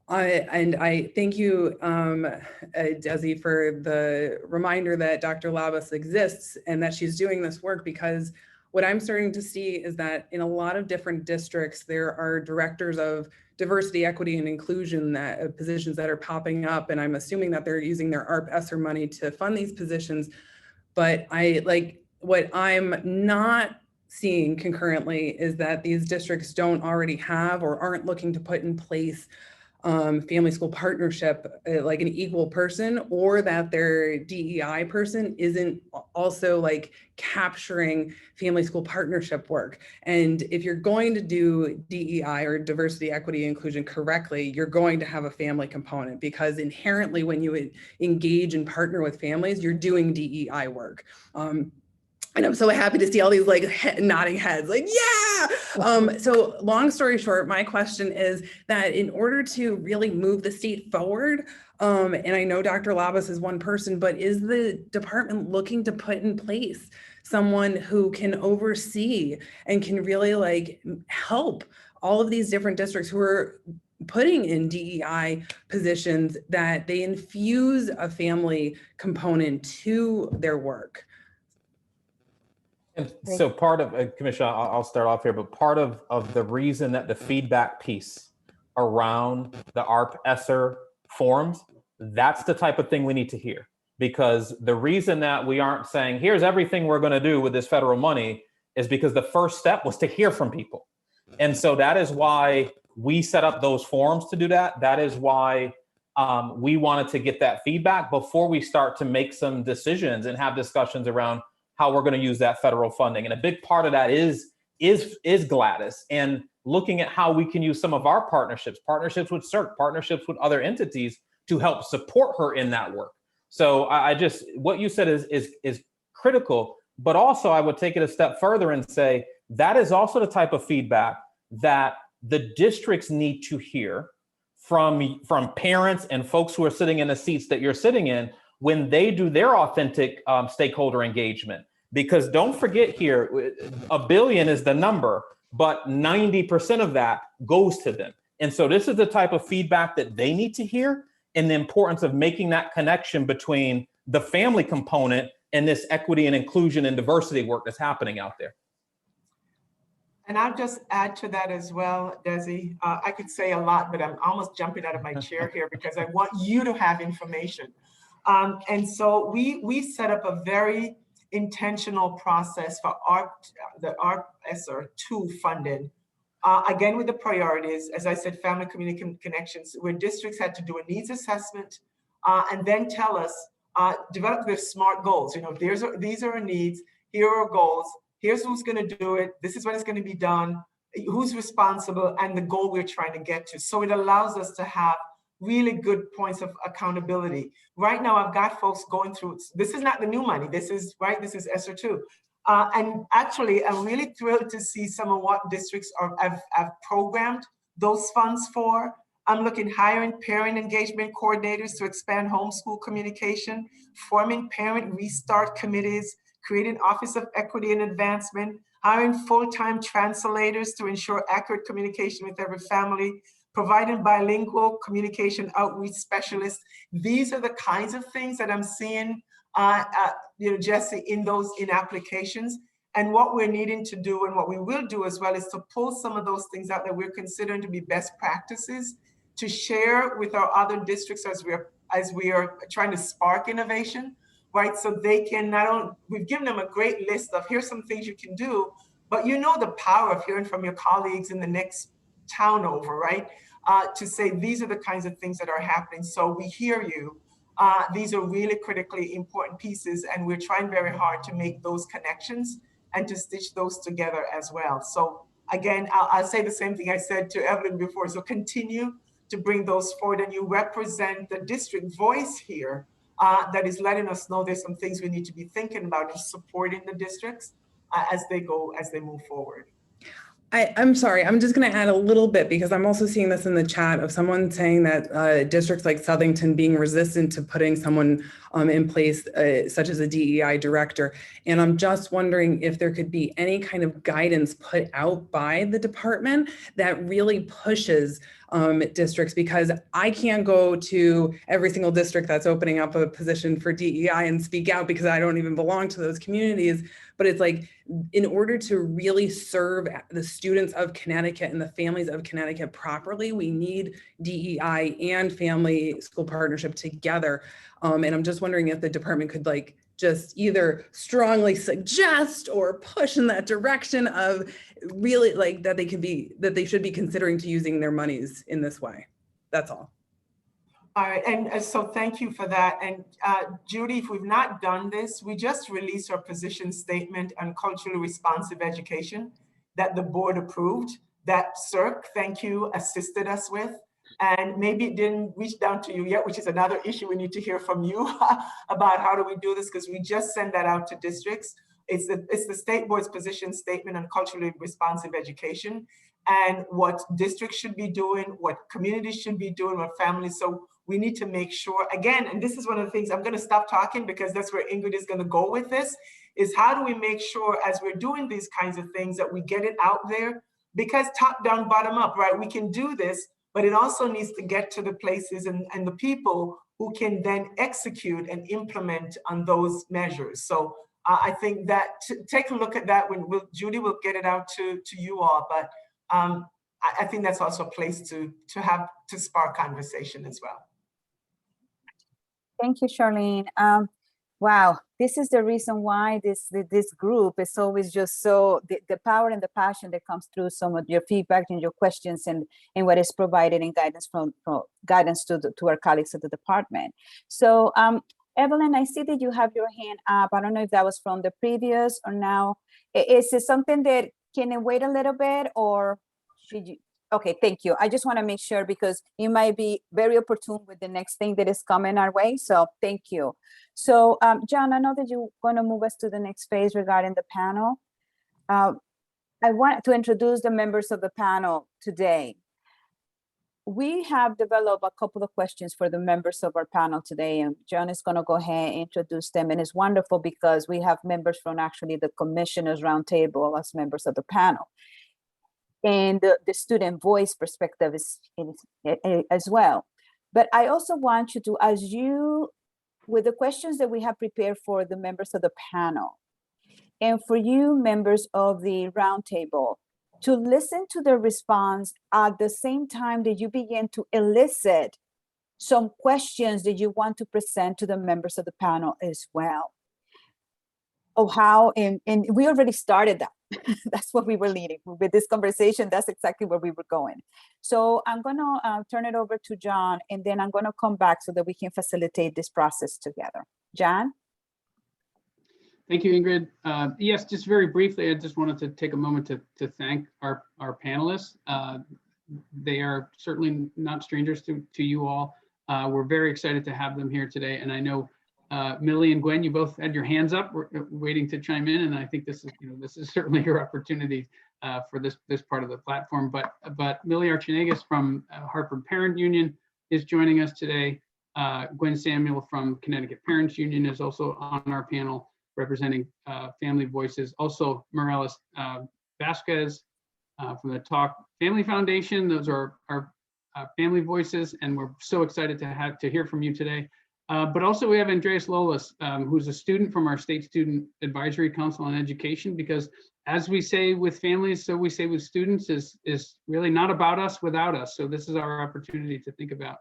I thank you, Desi, for the reminder that Dr. Labus exists and that she's doing this work, because what I'm starting to see is that in a lot of different districts, there are directors of diversity, equity, and inclusion positions that are popping up. And I'm assuming that they're using their ARP-ESSER money to fund these positions. But what I'm not seeing concurrently is that these districts don't already have or aren't looking to put in place family school partnership like an equal person, or that their DEI person isn't also like capturing family school partnership work. And if you're going to do DEI or diversity, equity, inclusion correctly, you're going to have a family component, because inherently when you engage and partner with families, you're doing DEI work. And I'm so happy to see all these like nodding heads, like, yeah. So long story short, my question is that in order to really move the state forward, and I know Dr. Labus is one person, but is the department looking to put in place someone who can oversee and can really like help all of these different districts who are putting in DEI positions, that they infuse a family component to their work? And so part of, Commissioner, I'll start off here, but part of the reason that the feedback piece around the ARP-ESSER forms, that's the type of thing we need to hear. Because the reason that we aren't saying, here's everything we're going to do with this federal money, is because the first step was to hear from people. And so that is why we set up those forums to do that. That is why we wanted to get that feedback before we start to make some decisions and have discussions around how we're going to use that federal funding. And a big part of that is Gladys, and looking at how we can use some of our partnerships with CERC, partnerships with other entities to help support her in that work. So I just, what you said is critical, but also I would take it a step further and say that is also the type of feedback that the districts need to hear from parents and folks who are sitting in the seats that you're sitting in when they do their authentic stakeholder engagement. Because don't forget here, $1 billion is the number, but 90% of that goes to them. And so this is the type of feedback that they need to hear, and the importance of making that connection between the family component and this equity and inclusion and diversity work that's happening out there. And I'll just add to that as well, Desi. I could say a lot, but I'm almost jumping out of my chair here because I want you to have information. And so we set up a very intentional process for the ARC-ESSER 2 funded. Again, with the priorities, as I said, family community connections, where districts had to do a needs assessment and then tell us, develop their SMART goals. You know, these are our needs, here are our goals, here's who's going to do it, this is when it's going to be done, who's responsible, and the goal we're trying to get to. So it allows us to have really good points of accountability. Right now, I've got folks going through, this is not the new money, this is ESSER 2. And actually, I'm really thrilled to see some of what districts have programmed those funds for. I'm looking hiring parent engagement coordinators to expand homeschool communication, forming parent restart committees, creating Office of Equity and Advancement, hiring full-time translators to ensure accurate communication with every family, providing bilingual communication outreach specialists. These are the kinds of things that I'm seeing, Jesse, in applications. And what we're needing to do and what we will do as well is to pull some of those things out that we're considering to be best practices to share with our other districts as we are trying to spark innovation, right? So they can not only, we've given them a great list of here's some things you can do, but you know the power of hearing from your colleagues in the next town over, right? To say these are the kinds of things that are happening. So we hear you. These are really critically important pieces, and we're trying very hard to make those connections and to stitch those together as well. So again, I'll say the same thing I said to Evelyn before. So continue to bring those forward, and you represent the district voice here that is letting us know there's some things we need to be thinking about and supporting the districts as they move forward. I'm sorry, I'm just going to add a little bit because I'm also seeing this in the chat of someone saying that districts like Southington being resistant to putting someone in place such as a DEI director. And I'm just wondering if there could be any kind of guidance put out by the department that really pushes districts, because I can't go to every single district that's opening up a position for DEI and speak out because I don't even belong to those communities. But it's like, in order to really serve the students of Connecticut and the families of Connecticut properly, we need DEI and family school partnership together. And I'm just wondering if the department could just either strongly suggest or push in that direction of really that they should be considering to using their monies in this way. That's all. All right, and so thank you for that. And Judy, if we've not done this, we just released our position statement on culturally responsive education that the board approved, that CERC, thank you, assisted us with. And maybe it didn't reach down to you yet, which is another issue we need to hear from you about how do we do this, because we just send that out to districts. It's the state board's position statement on culturally responsive education and what districts should be doing, what communities should be doing, what families. So we need to make sure, again, and this is one of the things, I'm going to stop talking because that's where Ingrid is going to go with this, is how do we make sure as we're doing these kinds of things that we get it out there? Because top down, bottom up, right? We can do this, but it also needs to get to the places and the people who can then execute and implement on those measures. So I think that take a look at that when Judy will get it out to you all, but I think that's also a place to spark conversation as well. Thank you, Charlene. Wow, this is the reason why this group is always just so, the power and the passion that comes through some of your feedback and your questions and what is provided in guidance from guidance to our colleagues at the department. So Evelyn, I see that you have your hand up. I don't know if that was from the previous or now. Is it something that can it wait a little bit, or should you? Okay, thank you. I just want to make sure because you might be very opportune with the next thing that is coming our way. So thank you. So John, I know that you're going to move us to the next phase regarding the panel. I want to introduce the members of the panel today. We have developed a couple of questions for the members of our panel today, and John is going to go ahead and introduce them. And it's wonderful because we have members from actually the Commissioners Roundtable as members of the panel. And the student voice perspective is as well. But I also want you to, with the questions that we have prepared for the members of the panel, and for you members of the roundtable, to listen to the response at the same time that you begin to elicit some questions that you want to present to the members of the panel as well. Oh, how, and we already started that. That's what we were leading with this conversation. That's exactly where we were going. So I'm gonna turn it over to John, and then I'm gonna come back so that we can facilitate this process together. John? Thank you, Ingrid. Yes, just very briefly, I just wanted to take a moment to thank our panelists. They are certainly not strangers to you all. We're very excited to have them here today. And I know Millie and Gwen, you both had your hands up, waiting to chime in. And I think this is certainly your opportunity for this part of the platform. But Millie Archinegas from Hartford Parent Union is joining us today. Gwen Samuel from Connecticut Parents Union is also on our panel, representing Family Voices. Also, Morales Vasquez from the Talk Family Foundation. Those are our Family Voices, and we're so excited to hear from you today. But also we have Andreas Lolis, who's a student from our State Student Advisory Council on Education, because as we say with families, so we say with students, is really not about us without us. So this is our opportunity to think about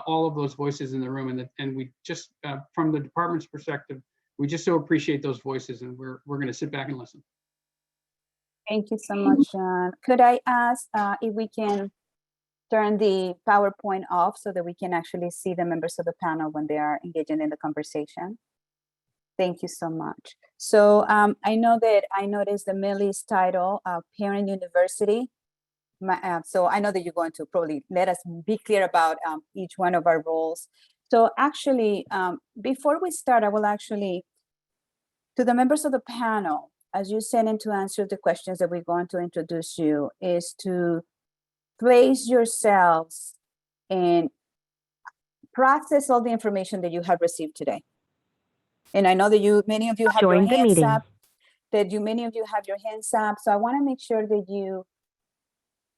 all of those voices in the room, and we just, from the department's perspective, we just so appreciate those voices, and we're going to sit back and listen. Thank you so much, John. Could I ask if we can turn the PowerPoint off so that we can actually see the members of the panel when they are engaging in the conversation? Thank you so much. So I know that I noticed the Millie's title, Parent University. So I know that you're going to probably let us be clear about each one of our roles. So actually, before we start, I will actually, to the members of the panel, as you send in to answer the questions that we're going to introduce you, is to place yourselves and process all the information that you have received today. And I know that many of you have your hands up, many of you have your hands up. So I want to make sure that you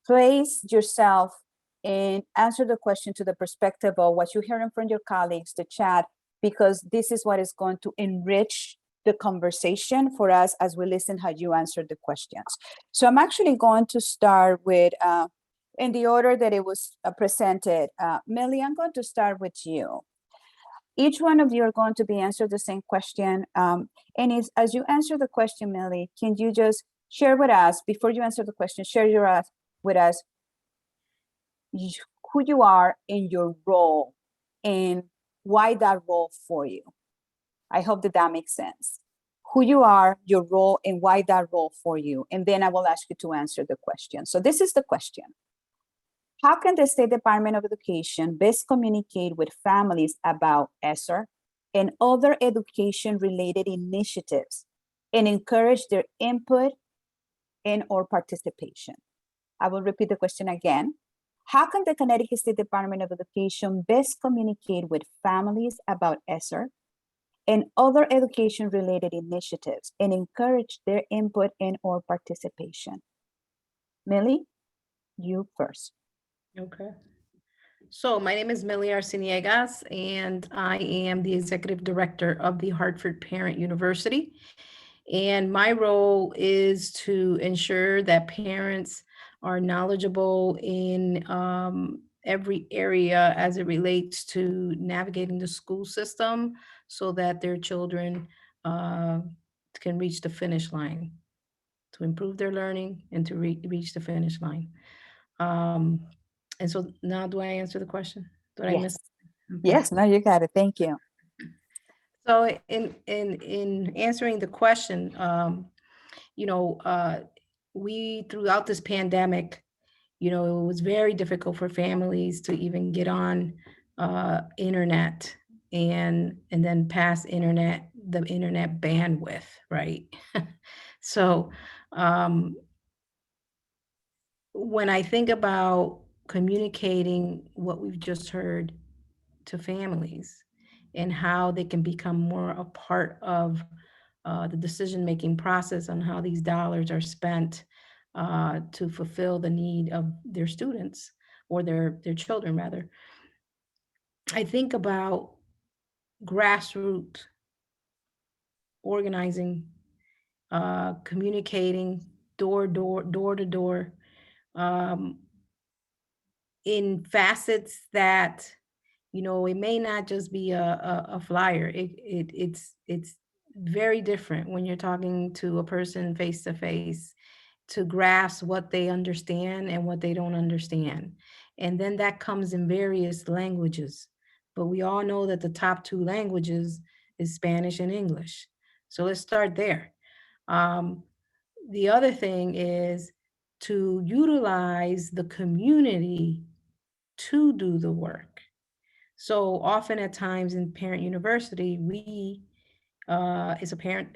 place yourself and answer the question to the perspective of what you're hearing from your colleagues, the chat, because this is what is going to enrich the conversation for us as we listen how you answer the questions. So I'm actually going to start with, in the order that it was presented. Millie, I'm going to start with you. Each one of you are going to be answered the same question. And as you answer the question, Millie, can you just share with us, before you answer the question, share with us who you are in your role and why that role for you. I hope that makes sense. Who you are, your role, and why that role for you. And then I will ask you to answer the question. So this is the question. How can the State Department of Education best communicate with families about ESSER and other education-related initiatives and encourage their input and/or participation? I will repeat the question again. How can the Connecticut State Department of Education best communicate with families about ESSER and other education-related initiatives and encourage their input and/or participation? Millie, you first. Okay. So my name is Millie Arciniegas, and I am the Executive Director of the Hartford Parent University. And my role is to ensure that parents are knowledgeable in every area as it relates to navigating the school system so that their children can reach the finish line, to improve their learning and to reach the finish line. And so now do I answer the question? Did I miss? Okay. Yes, no, you got it. Thank you. So in answering the question, we, throughout this pandemic, it was very difficult for families to even get on internet and then pass the internet bandwidth, right? So when I think about communicating what we've just heard to families and how they can become more a part of the decision-making process on how these dollars are spent to fulfill the need of their students or their children, rather. I think about grassroots organizing, communicating door to door, in facets that, you know, it may not just be a flyer. It's very different when you're talking to a person face to face, to grasp what they understand and what they don't understand. And then that comes in various languages. But we all know that the top two languages is Spanish and English. So let's start there. The other thing is to utilize the community to do the work. So often at times in Parent University, we is a parent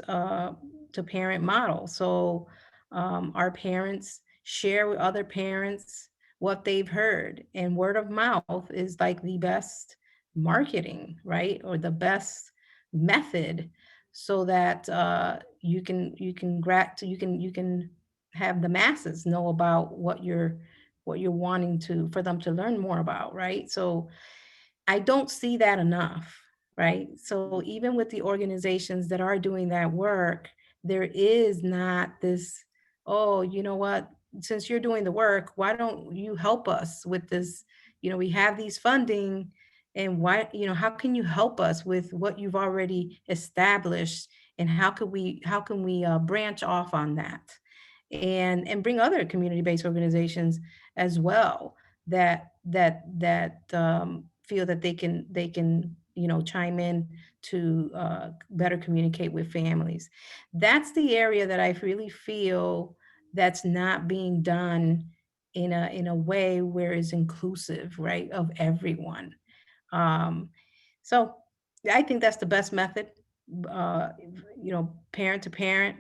to parent model. So our parents share with other parents what they've heard, and word of mouth is like the best marketing, right? Or the best method, so that you can have the masses know about what you're wanting to for them to learn more about, right? So I don't see that enough, right? So even with the organizations that are doing that work, there is not this, oh, you know what, since you're doing the work, why don't you help us with this? You know, we have these funding, and why, you know, how can you help us with what you've already established? And how can we branch off on that? And bring other community-based organizations as well that feel that they can you know, chime in to better communicate with families. That's the area that I really feel that's not being done in a way where it's inclusive, right, of everyone. So I think that's the best method. You know, parent to parent,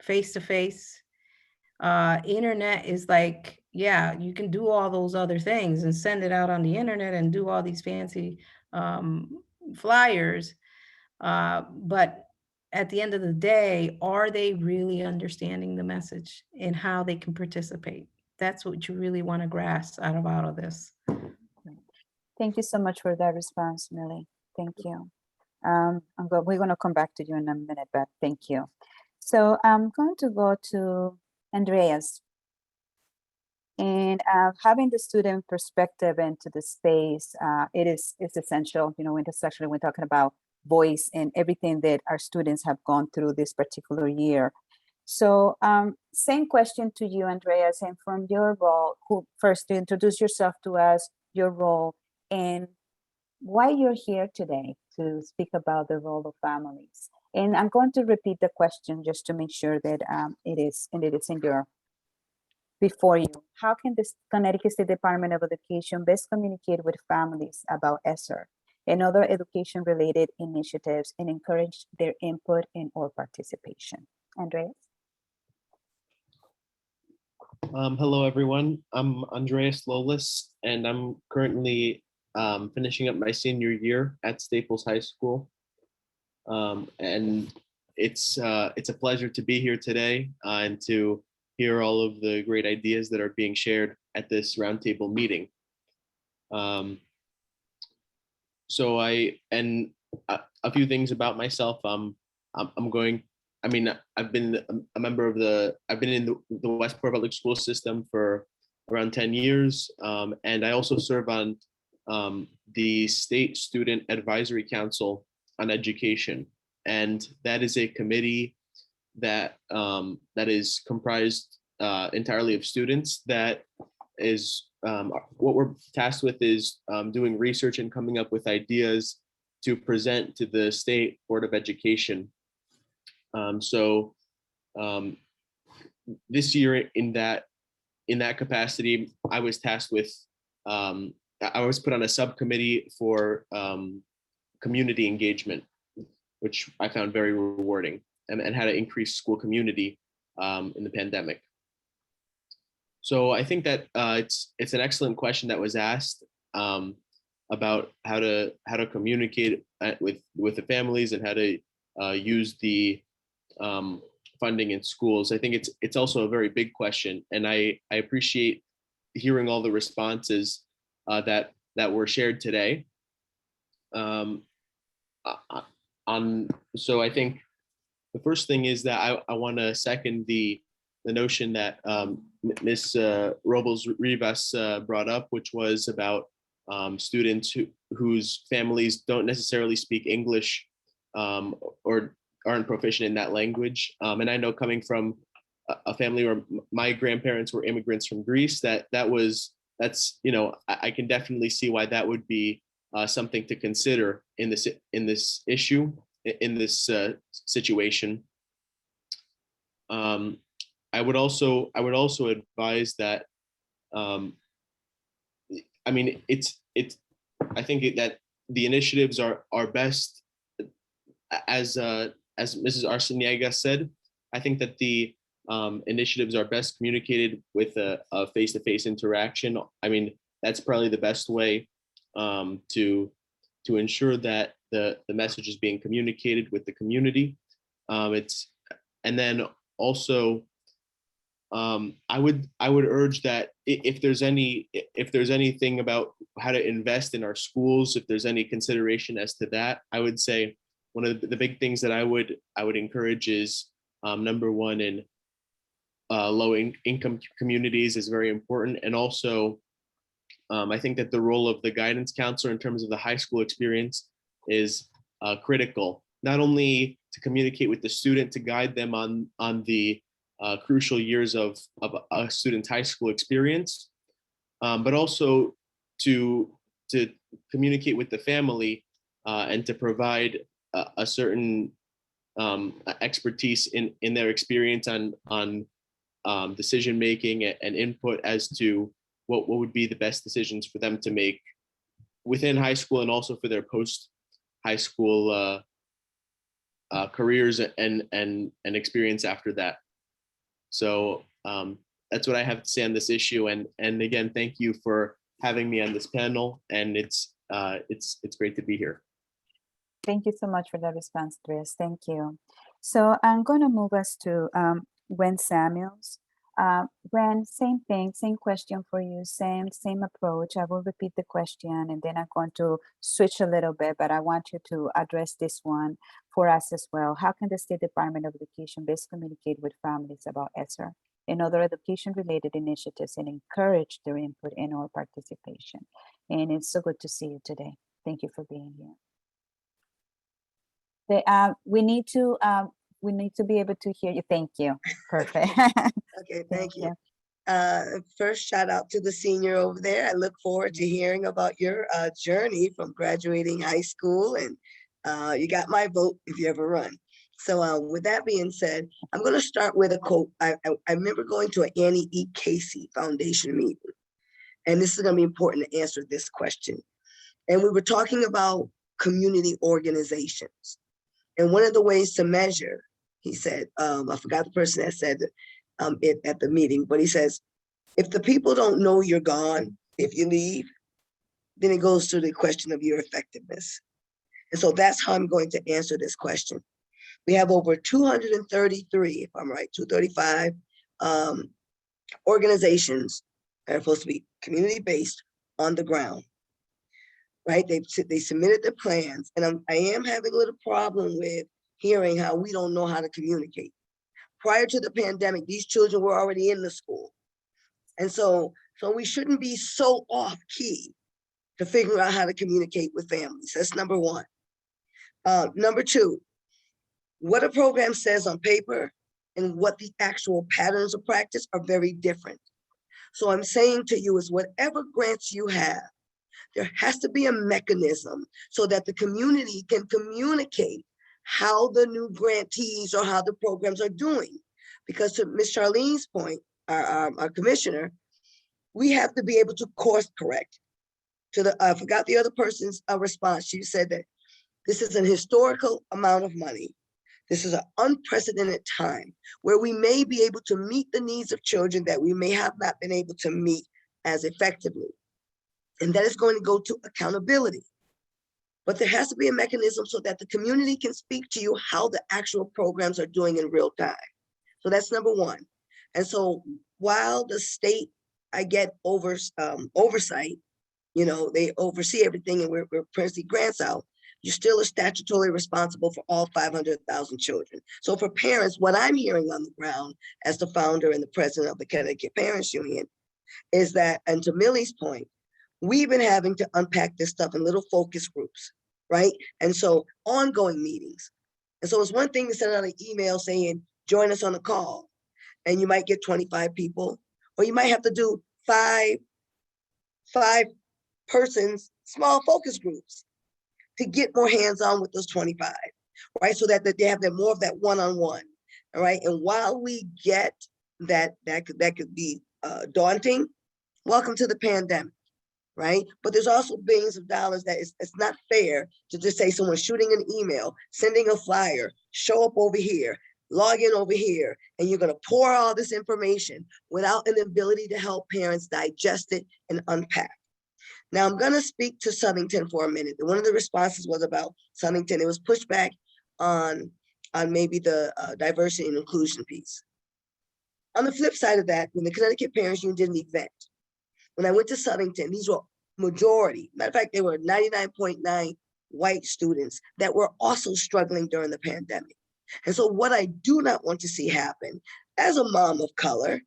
face to face. Internet is like, yeah, you can do all those other things and send it out on the internet and do all these fancy flyers. But at the end of the day, are they really understanding the message and how they can participate? That's what you really want to grasp out of this. Thank you so much for that response, Millie. Thank you. We're going to come back to you in a minute, but thank you. So I'm going to go to Andreas. And having the student perspective into the space, it's essential, you know, especially when talking about voice and everything that our students have gone through this particular year. So same question to you, Andreas, and from your role, first to introduce yourself to us, your role, and why you're here today to speak about the role of families. And I'm going to repeat the question just to make sure that it is in your before you. How can the Connecticut State Department of Education best communicate with families about ESSER and other education-related initiatives and encourage their input and or participation? Andreas? Hello, everyone. I'm Andreas Lolis, and I'm currently finishing up my senior year at Staples High School. And it's a pleasure to be here today and to hear all of the great ideas that are being shared at this roundtable meeting. So a few things about myself. I've been a member of I've been in the Westport Public School System for around 10 years. And I also serve on the State Student Advisory Council on Education. And that is a committee that is comprised entirely of students. That is what we're tasked with is doing research and coming up with ideas to present to the State Board of Education. This year in that capacity, I was tasked with, I was put on a subcommittee for community engagement, which I found very rewarding, and how to increase school community in the pandemic. So I think that it's an excellent question that was asked about how to communicate with the families and how to use the funding in schools. I think it's also a very big question, and I appreciate hearing all the responses that were shared today. So I think The first thing is that I want to second the notion that Ms. Robles Rivas brought up, which was about students whose families don't necessarily speak English or aren't proficient in that language. And I know, coming from a family where my grandparents were immigrants from Greece, that's you know, I can definitely see why that would be something to consider in this issue, in this situation. I would also advise that, I mean, I think that the initiatives are best, as Mrs. Arciniega said. I think that the initiatives are best communicated with a face-to-face interaction. I mean, that's probably the best way to ensure that the message is being communicated with the community. And then also, I would urge that if there's anything about how to invest in our schools, if there's any consideration as to that, I would say one of the big things that I would encourage is, number one, in low income communities is very important. And also, I think that the role of the guidance counselor in terms of the high school experience is critical, not only to communicate with the student, to guide them on the crucial years of a student's high school experience, but also to communicate with the family and to provide a certain expertise in their experience on decision making and input as to what would be the best decisions for them to make within high school and also for their post high school careers and experience after that. So that's what I have to say on this issue. And again, thank you for having me on this panel. And it's great to be here. Thank you so much for that response, Dries. Thank you. So I'm going to move us to Gwen Samuels. Gwen, same thing, same question for you, same approach. I will repeat the question and then I'm going to switch a little bit, but I want you to address this one for us as well. How can the State Department of Education best communicate with families about ESSER and other education-related initiatives and encourage their input and or participation? And it's so good to see you today. Thank you for being here. We need to be able to hear you. Thank you. Perfect. Okay, thank you. First, shout out to the senior over there. I look forward to hearing about your journey from graduating high school, and you got my vote if you ever run. So with that being said, I'm going to start with a quote. I remember going to an Annie E. Casey Foundation meeting, and this is going to be important to answer this question. And we were talking about community organizations. And one of the ways to measure, he said, I forgot the person that said it at the meeting, but he says, if the people don't know you're gone, if you leave, then it goes to the question of your effectiveness. And so that's how I'm going to answer this question. We have over 233, if I'm right, 235 organizations that are supposed to be community-based on the ground. Right, they submitted their plans, and I am having a little problem with hearing how we don't know how to communicate. Prior to the pandemic, these children were already in the school, and so we shouldn't be so off key to figure out how to communicate with families. That's number one. Number two, what a program says on paper and what the actual patterns of practice are very different. So I'm saying to you is whatever grants you have, there has to be a mechanism so that the community can communicate how the new grantees or how the programs are doing. Because to Ms. Charlene's point, our commissioner, we have to be able to course correct. I forgot the other person's response. She said that this is an historical amount of money. This is an unprecedented time where we may be able to meet the needs of children that we may have not been able to meet as effectively. And that is going to go to accountability. But there has to be a mechanism so that the community can speak to you how the actual programs are doing in real time. So that's number one. And so while the state, I get oversight, you know, they oversee everything and we're printing grants out. you still are statutorily responsible for all 500,000 children. So for parents, what I'm hearing on the ground as the founder and the president of the Connecticut Parents Union is that, and to Millie's point, we've been having to unpack this stuff in little focus groups, right? And so ongoing meetings. And so it's one thing to send out an email saying, join us on a call, and you might get 25 people, or you might have to do five persons, small focus groups to get more hands-on with those 25, right? So that they have more of that one-on-one, all right? And while we get that could be daunting, welcome to the pandemic, right? But there's also billions of dollars that it's not fair to just say someone's shooting an email, sending a flyer, show up over here, log in over here, and you're gonna pour all this information without an ability to help parents digest it and unpack. Now I'm gonna speak to Southington for a minute. One of the responses was about Southington. It was pushed back on maybe the diversity and inclusion piece. On the flip side of that, when the Connecticut Parents Union did an event, when I went to Southington, these were majority, matter of fact, they were 99.9 white students that were also struggling during the pandemic. And so what I do not want to see happen as a mom of color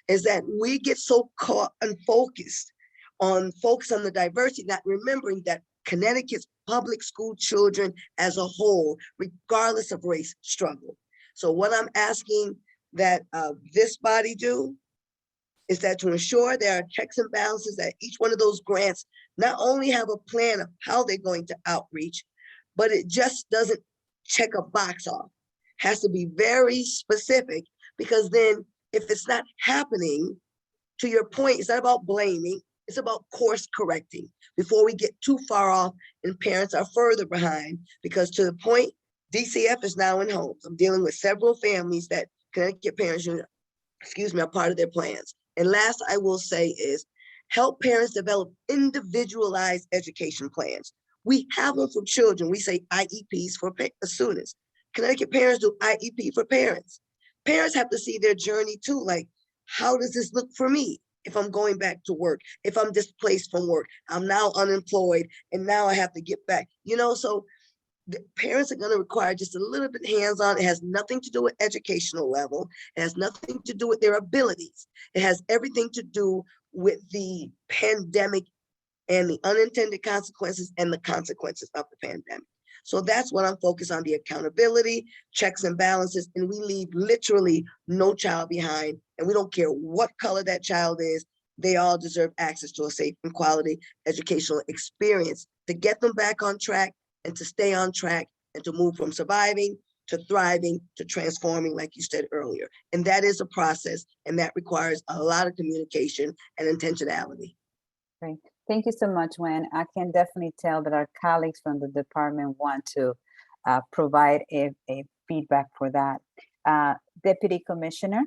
is that we get so caught and focused on the diversity, not remembering that Connecticut's public school children as a whole, regardless of race, struggle. So what I'm asking that this body do is that to ensure there are checks and balances, that each one of those grants not only have a plan of how they're going to outreach, but it just doesn't check a box off. Has to be very specific, because then if it's not happening, to your point, it's not about blaming, it's about course correcting before we get too far off and parents are further behind. Because to the point, DCF is now in homes. I'm dealing with several families that Connecticut Parents Union, are part of their plans. And last I will say is help parents develop individualized education plans. We have them for children. We say IEPs for students. Connecticut parents do IEP for parents. Parents have to see their journey too. Like, how does this look for me? If I'm going back to work, if I'm displaced from work, I'm now unemployed, and now I have to get back, so the parents are going to require just a little bit hands-on. It has nothing to do with educational level. It has nothing to do with their abilities. It has everything to do with the pandemic and the unintended consequences and the consequences of the pandemic. So that's what I'm focused on, the accountability, checks and balances, and we leave literally no child behind. And we don't care what color that child is, they all deserve access to a safe and quality educational experience to get them back on track and to stay on track and to move from surviving to thriving to transforming, like you said earlier. And that is a process, and that requires a lot of communication and intentionality. Great. Thank you so much, Wen. I can definitely tell that our colleagues from the department want to provide a feedback for that. Deputy Commissioner.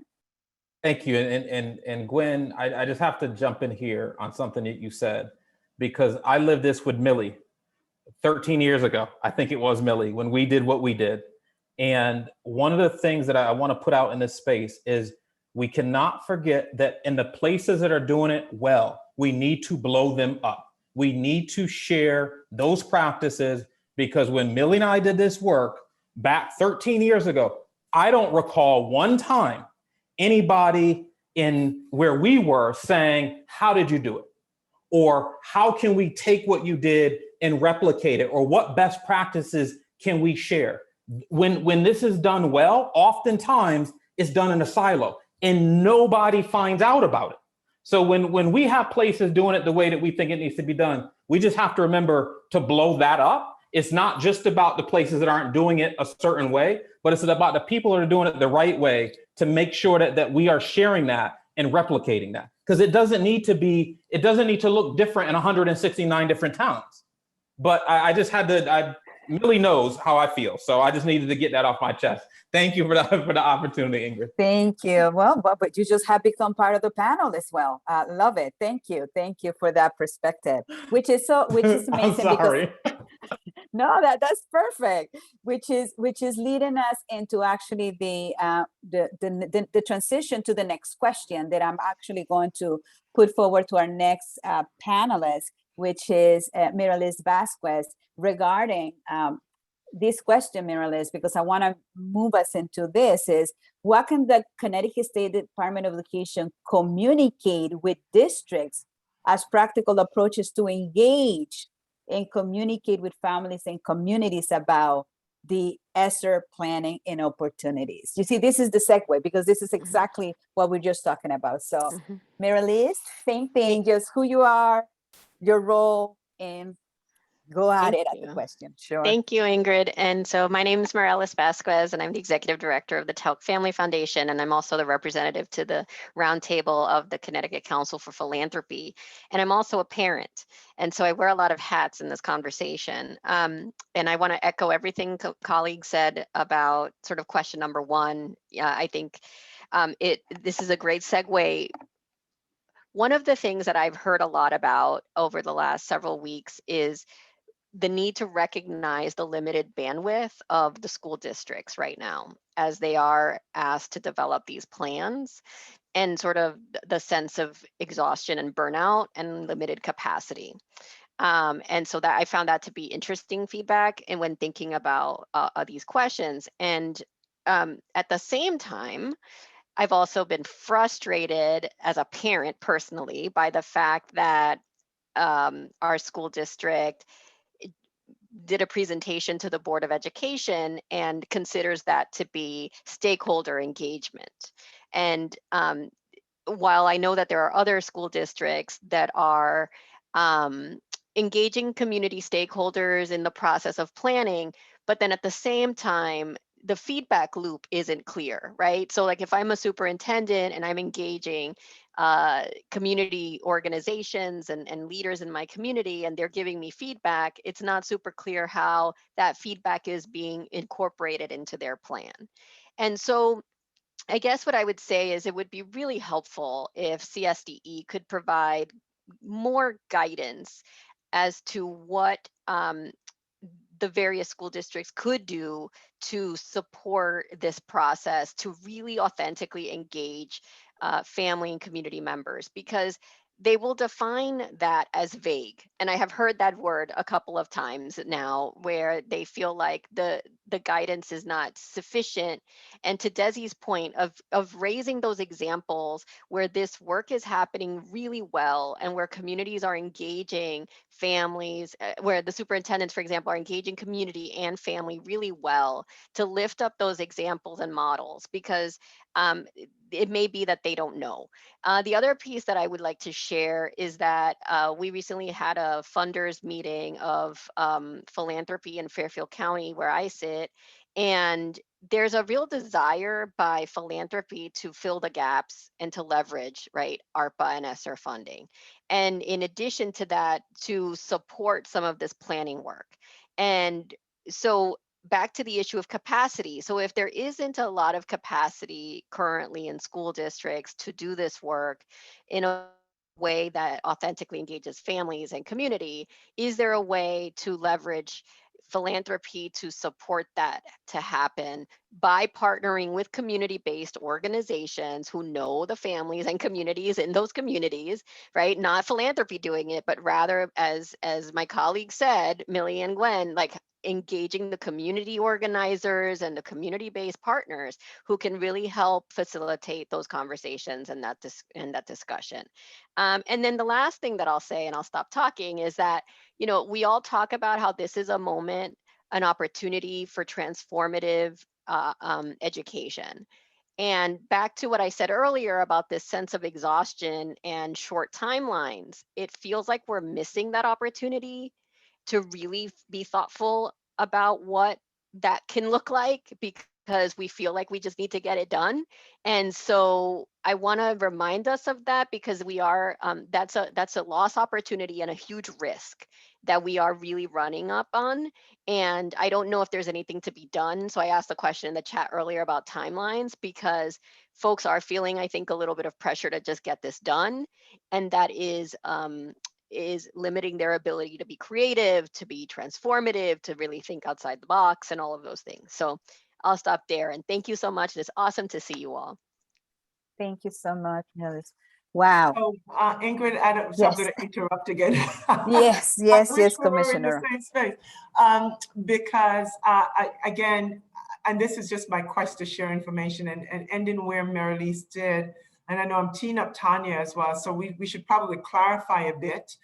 Thank you. And Gwen, I just have to jump in here on something that you said, because I lived this with Millie 13 years ago. I think it was Millie, when we did what we did. And one of the things that I want to put out in this space is we cannot forget that in the places that are doing it well, we need to blow them up. We need to share those practices, because when Millie and I did this work back 13 years ago, I don't recall one time anybody in where we were saying, how did you do it? Or how can we take what you did and replicate it? Or what best practices can we share? When this is done well, oftentimes it's done in a silo and nobody finds out about it. So when we have places doing it the way that we think it needs to be done, we just have to remember to blow that up. It's not just about the places that aren't doing it a certain way, but it's about the people that are doing it the right way, to make sure that we are sharing that and replicating that. Because it doesn't need to look different in 169 different towns. But I just had to, Millie knows how I feel. So I just needed to get that off my chest. Thank you for the opportunity, Ingrid. Thank you. Well, but you just have become part of the panel as well. Love it. Thank you. Thank you for that perspective, which is amazing. I'm sorry. Because no, that's perfect. Which is leading us into actually the transition to the next question that I'm actually going to put forward to our next panelist, which is Miraliz Vasquez, regarding this question, Miraliz, because I want to move us into this, is what can the Connecticut State Department of Education communicate with districts as practical approaches to engage and communicate with families and communities about the ESSER planning and opportunities? You see, this is the segue, because this is exactly what we're just talking about. So Miraliz, same thing, just who you are, your role, and go at it at the question. Sure. Thank you, Ingrid. And so my name is Morales Vasquez, and I'm the Executive Director of the Talc Family Foundation, and I'm also the representative to the roundtable of the Connecticut Council for Philanthropy. And I'm also a parent. And so I wear a lot of hats in this conversation. And I want to echo everything colleagues said about sort of question number one. I think this is a great segue. One of the things that I've heard a lot about over the last several weeks is the need to recognize the limited bandwidth of the school districts right now as they are asked to develop these plans, and sort of the sense of exhaustion and burnout and limited capacity. And so that I found that to be interesting feedback and when thinking about these questions. And at the same time, I've also been frustrated as a parent personally by the fact that our school district did a presentation to the Board of Education and considers that to be stakeholder engagement. And while I know that there are other school districts that are engaging community stakeholders in the process of planning, but then at the same time, the feedback loop isn't clear, right? So like if I'm a superintendent and I'm engaging community organizations and leaders in my community and they're giving me feedback, it's not super clear how that feedback is being incorporated into their plan. And so I guess what I would say is it would be really helpful if CSDE could provide more guidance as to what the various school districts could do to support this process, to really authentically engage family and community members, because they will define that as vague. And I have heard that word a couple of times now, where they feel like the guidance is not sufficient. And to Desi's point of raising those examples where this work is happening really well and where communities are engaging families, where the superintendents, for example, are engaging community and family really well, to lift up those examples and models, because it may be that they don't know. The other piece that I would like to share is that we recently had a funders meeting of philanthropy in Fairfield County, where I sit, and there's a real desire by philanthropy to fill the gaps and to leverage, right, ARPA and ESSER funding. And in addition to that, to support some of this planning work. And so back to the issue of capacity. So if there isn't a lot of capacity currently in school districts to do this work in a way that authentically engages families and community, is there a way to leverage philanthropy to support that to happen by partnering with community-based organizations who know the families and communities in those communities, right? Not philanthropy doing it, but rather, as my colleague said, Millie and Gwen, like engaging the community organizers and the community-based partners who can really help facilitate those conversations and that discussion. And then the last thing that I'll say, and I'll stop talking, is that, you know, we all talk about how this is a moment, an opportunity for transformative education. And back to what I said earlier about this sense of exhaustion and short timelines, it feels like we're missing that opportunity to really be thoughtful about what that can look like, because we feel like we just need to get it done. And so I want to remind us of that, because we are that's a lost opportunity and a huge risk that we are really running up on. And I don't know if there's anything to be done. So I asked the question in the chat earlier about timelines, because folks are feeling, I think, a little bit of pressure to just get this done. And that is limiting their ability to be creative, to be transformative, to really think outside the box and all of those things. So I'll stop there, and thank you so much. It's awesome to see you all. Thank you so much, Millis. Wow. So Ingrid, I don't, so I'm Yes. going to interrupt again. Yes, I yes, wish yes, we were in the Commissioner. same space. Because again, and this is just my quest to share information and ending where Marylise did. And I know I'm teeing up Tanya as well. So we should probably clarify a bit.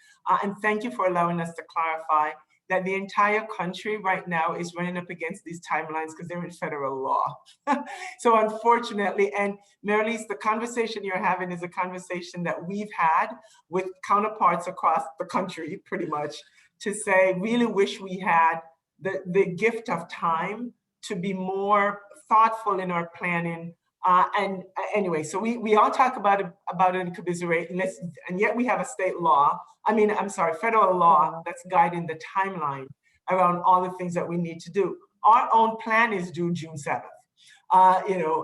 And thank you for allowing us to clarify that the entire country right now is running up against these timelines because they're in federal law. So unfortunately, and Marylise, the conversation you're having is a conversation that we've had with counterparts across the country, pretty much, to say, really wish we had the gift of time to be more thoughtful in our planning. And anyway, so we all talk about it in commiserate, and yet we have a state law. I'm sorry, federal law that's guiding the timeline around all the things that we need to do. Our own plan is due June 7th.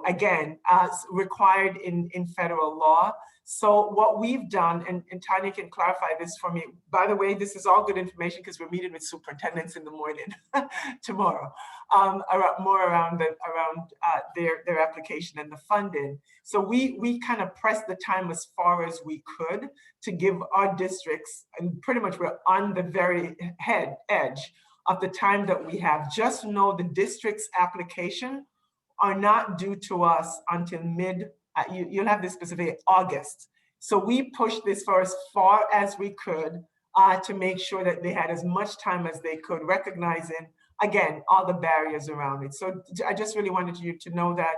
Again, required in federal law. So what we've done, and Tanya can clarify this for me. By the way, this is all good information because we're meeting with superintendents in the morning tomorrow, around their application and the funding. So we kind of pressed the time as far as we could to give our districts, and pretty much we're on the very edge of the time that we have. Just know the district's application are not due to us until you'll have this specific August. So we pushed this for as far as we could to make sure that they had as much time as they could, recognizing, again, all the barriers around it. So I just really wanted you to know that.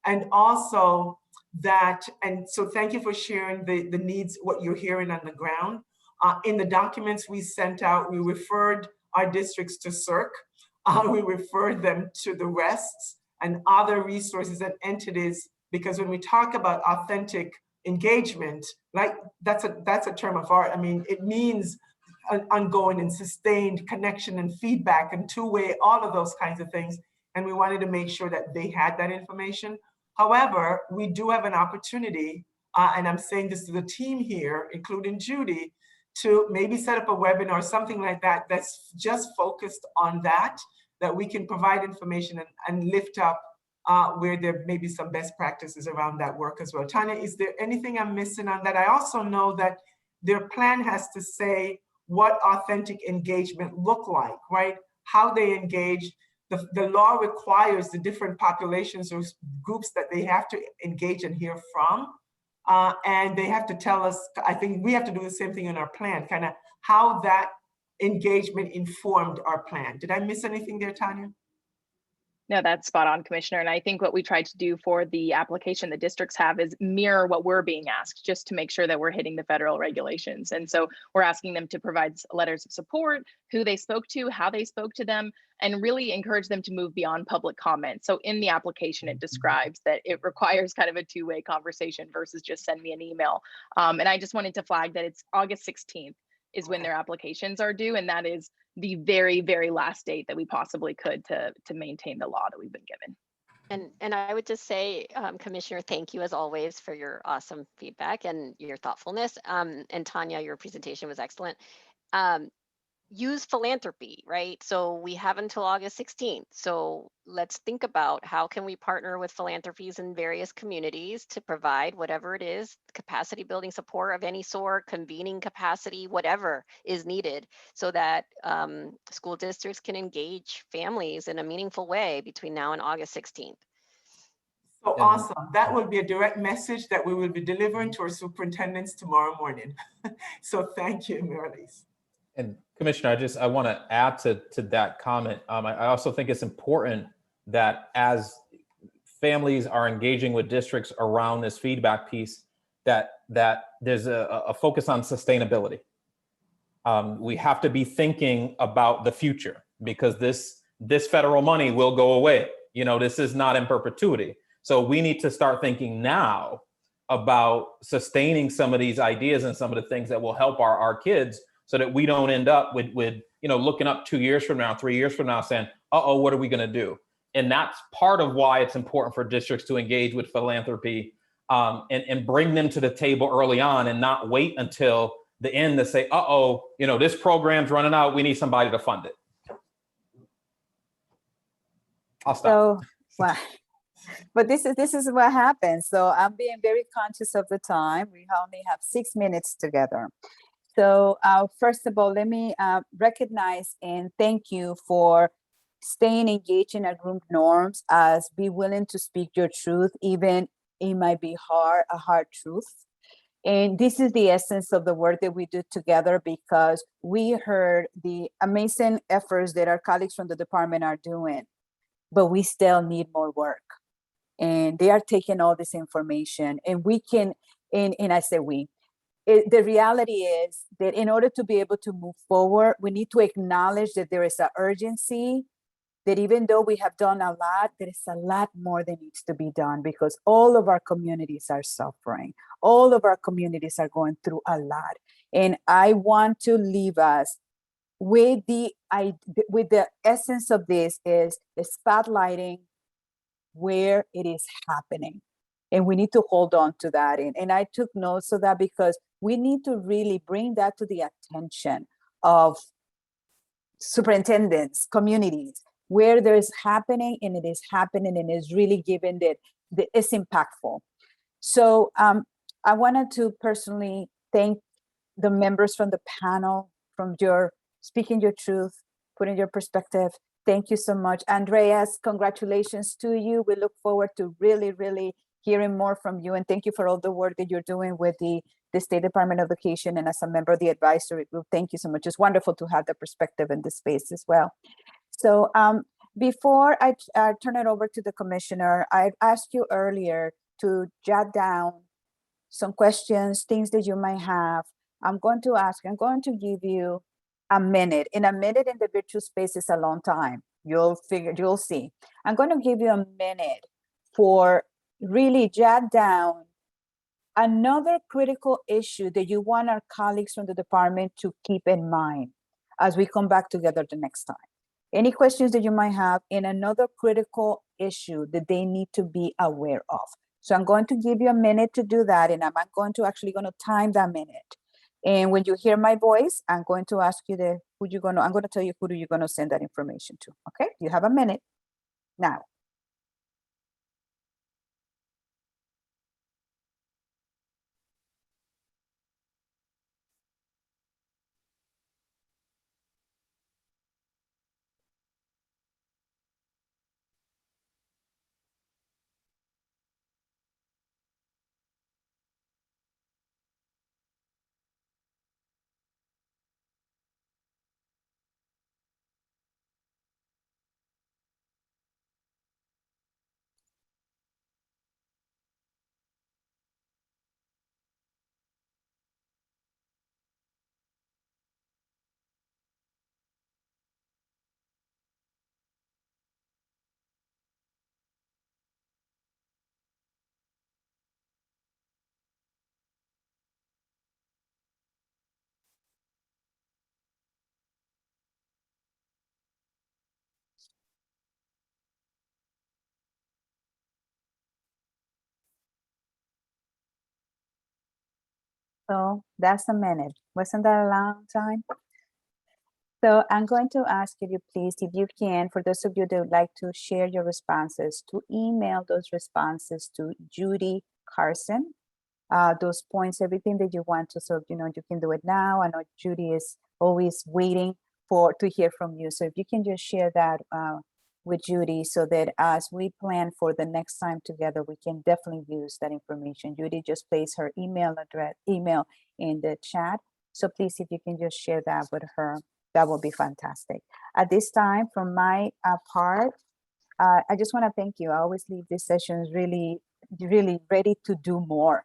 And also that, and so thank you for sharing the needs, what you're hearing on the ground. In the documents we sent out, we referred our districts to CERC. We referred them to the RESTs and other resources and entities, because when we talk about authentic engagement, like that's a term of art. It means an ongoing and sustained connection and feedback and two-way, all of those kinds of things. And we wanted to make sure that they had that information. However, we do have an opportunity, and I'm saying this to the team here, including Judy, to maybe set up a webinar or something like that that's just focused on that we can provide information and lift up where there may be some best practices around that work as well. Tanya, is there anything I'm missing on that? I also know that their plan has to say what authentic engagement look like, right? How they engage. The law requires the different populations or groups that they have to engage and hear from. And they have to tell us, I think we have to do the same thing in our plan, kind of how that engagement informed our plan. Did I miss anything there, Tanya? No, that's spot on, Commissioner. And I think what we tried to do for the application the districts have is mirror what we're being asked, just to make sure that we're hitting the federal regulations. And so we're asking them to provide letters of support, who they spoke to, how they spoke to them, and really encourage them to move beyond public comment. So in the application, it describes that it requires kind of a two-way conversation versus just send me an email. And I just wanted to flag that it's August 16th is when their applications are due. And that is the very, very last date that we possibly could to maintain the law that we've been given. And I would just say, Commissioner, thank you as always for your awesome feedback and your thoughtfulness. And Tanya, your presentation was excellent. Use philanthropy, right? So we have until August 16th. So let's think about how can we partner with philanthropies in various communities to provide whatever it is, capacity building support of any sort, convening capacity, whatever is needed, so that school districts can engage families in a meaningful way between now and August 16th. So awesome. That will be a direct message that we will be delivering to our superintendents tomorrow morning. So thank you, Marylise. And Commissioner, I want to add to that comment. I also think it's important that as families are engaging with districts around this feedback piece, that there's a focus on sustainability. We have to be thinking about the future, because this federal money will go away. This is not in perpetuity. So we need to start thinking now about sustaining some of these ideas and some of the things that will help our kids, so that we don't end up with looking up 2 years from now, 3 years from now saying, uh-oh, what are we going to do? And that's part of why it's important for districts to engage with philanthropy and bring them to the table early on, and not wait until the end to say, uh-oh, this program's running out, we need somebody to fund it. I'll stop. So, wow. But this is what happens. So I'm being very conscious of the time. We only have 6 minutes together. So first of all, let me recognize and thank you for staying engaged in our group norms, as be willing to speak your truth, even it might be a hard truth. And this is the essence of the work that we do together, because we heard the amazing efforts that our colleagues from the department are doing, but we still need more work. And they are taking all this information, and we can, and I say we, the reality is that in order to be able to move forward, we need to acknowledge that there is an urgency, that even though we have done a lot, there is a lot more that needs to be done, because all of our communities are suffering. All of our communities are going through a lot. And I want to leave us with the essence of this is the spotlighting where it is happening. And we need to hold on to that. And I took notes of that, because we need to really bring that to the attention of superintendents, communities, where there's happening, and it is happening, and is really given that it's impactful. So I wanted to personally thank the members from the panel, from your speaking your truth, putting your perspective. Thank you so much. Andreas, congratulations to you. We look forward to really hearing more from you. And thank you for all the work that you're doing with the State Department of Education, and as a member of the advisory group. Thank you so much. It's wonderful to have the perspective in this space as well. So before I turn it over to the commissioner, I asked you earlier to jot down some questions, things that you might have. I'm going to give you a minute. In a minute in the virtual space is a long time. You'll see. I'm going to give you a minute for really jot down another critical issue that you want our colleagues from the department to keep in mind as we come back together the next time. Any questions that you might have in another critical issue that they need to be aware of. So I'm going to give you a minute to do that, and I'm going to time that minute. And when you hear my voice, I'm going to ask you I'm going to tell you who you're going to send that information to. Okay, you have a minute now. So that's a minute. Wasn't that a long time? So I'm going to ask you, please, if you can, for those of you that would like to share your responses, to email those responses to Judy Carson. Those points, everything that you want to, so you can do it now. I know Judy is always waiting to hear from you. So if you can just share that with Judy, so that as we plan for the next time together, we can definitely use that information. Judy just placed her email in the chat. So please, if you can just share that with her, that will be fantastic. At this time, from my part, I just want to thank you. I always leave these sessions really ready to do more.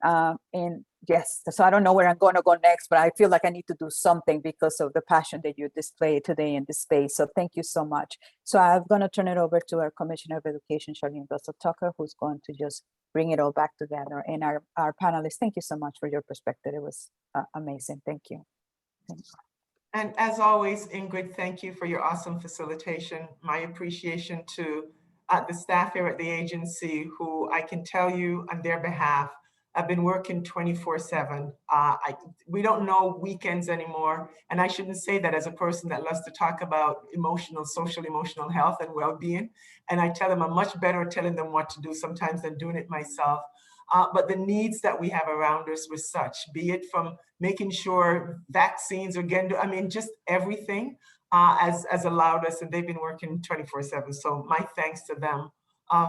And yes, so I don't know where I'm going to go next, but I feel like I need to do something because of the passion that you display today in this space. So thank you so much. So I'm going to turn it over to our Commissioner of Education, Charlene Russell Tucker, who's going to just bring it all back together. And our panelists, thank you so much for your perspective. It was amazing. Thank you. And as always, Ingrid, thank you for your awesome facilitation. My appreciation to the staff here at the agency, who I can tell you on their behalf have been working 24/7. We don't know weekends anymore. And I shouldn't say that as a person that loves to talk about social, emotional health and well-being. And I tell them I'm much better at telling them what to do sometimes than doing it myself. But the needs that we have around us were such, be it from making sure vaccines are getting, I mean, just everything has allowed us, and they've been working 24/7. So my thanks to them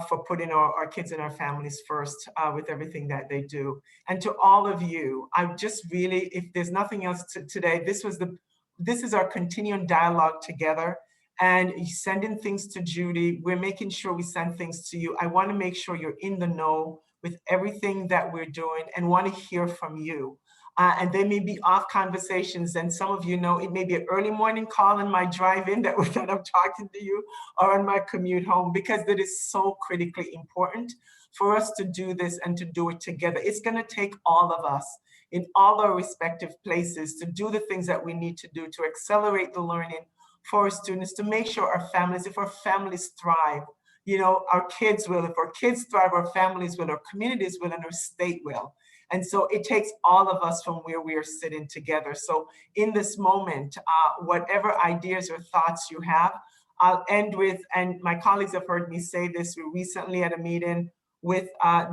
for putting our kids and our families first with everything that they do. And to all of you, I just really, if there's nothing else today, this is our continuing dialogue together. And sending things to Judy, we're making sure we send things to you. I want to make sure you're in the know with everything that we're doing and want to hear from you. And they may be off conversations, and some of you know it may be an early morning call in my drive-in that I'm talking to you, or on my commute home, because that is so critically important for us to do this and to do it together. It's going to take all of us in all our respective places to do the things that we need to do to accelerate the learning for our students, to make sure our families, if our families thrive, you know, our kids will. If our kids thrive, our families will, our communities will, and our state will. And so it takes all of us from where we are sitting together. So in this moment, whatever ideas or thoughts you have, I'll end with, and my colleagues have heard me say this, we recently had a meeting with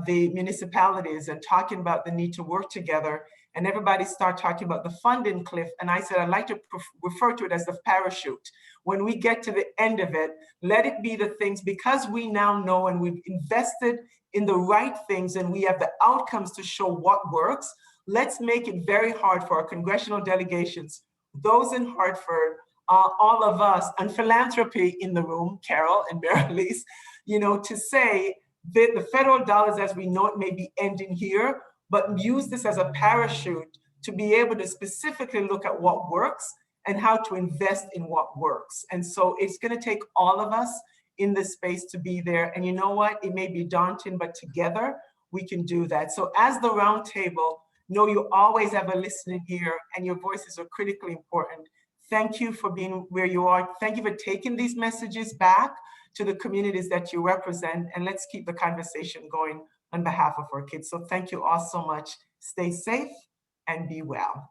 the municipalities and talking about the need to work together, and everybody started talking about the funding cliff. And I said, I'd like to refer to it as the parachute. When we get to the end of it, let it be the things, because we now know and we've invested in the right things and we have the outcomes to show what works. Let's make it very hard for our congressional delegations, those in Hartford, all of us, and philanthropy in the room, Carol and Mary-Elise, you know, to say that the federal dollars as we know it may be ending here, but use this as a parachute to be able to specifically look at what works and how to invest in what works. And so it's going to take all of us in this space to be there. And you know what? It may be daunting, but together we can do that. So as the roundtable, know you always have a listening ear and your voices are critically important. Thank you for being where you are. Thank you for taking these messages back to the communities that you represent. And let's keep the conversation going on behalf of our kids. So thank you all so much. Stay safe and be well.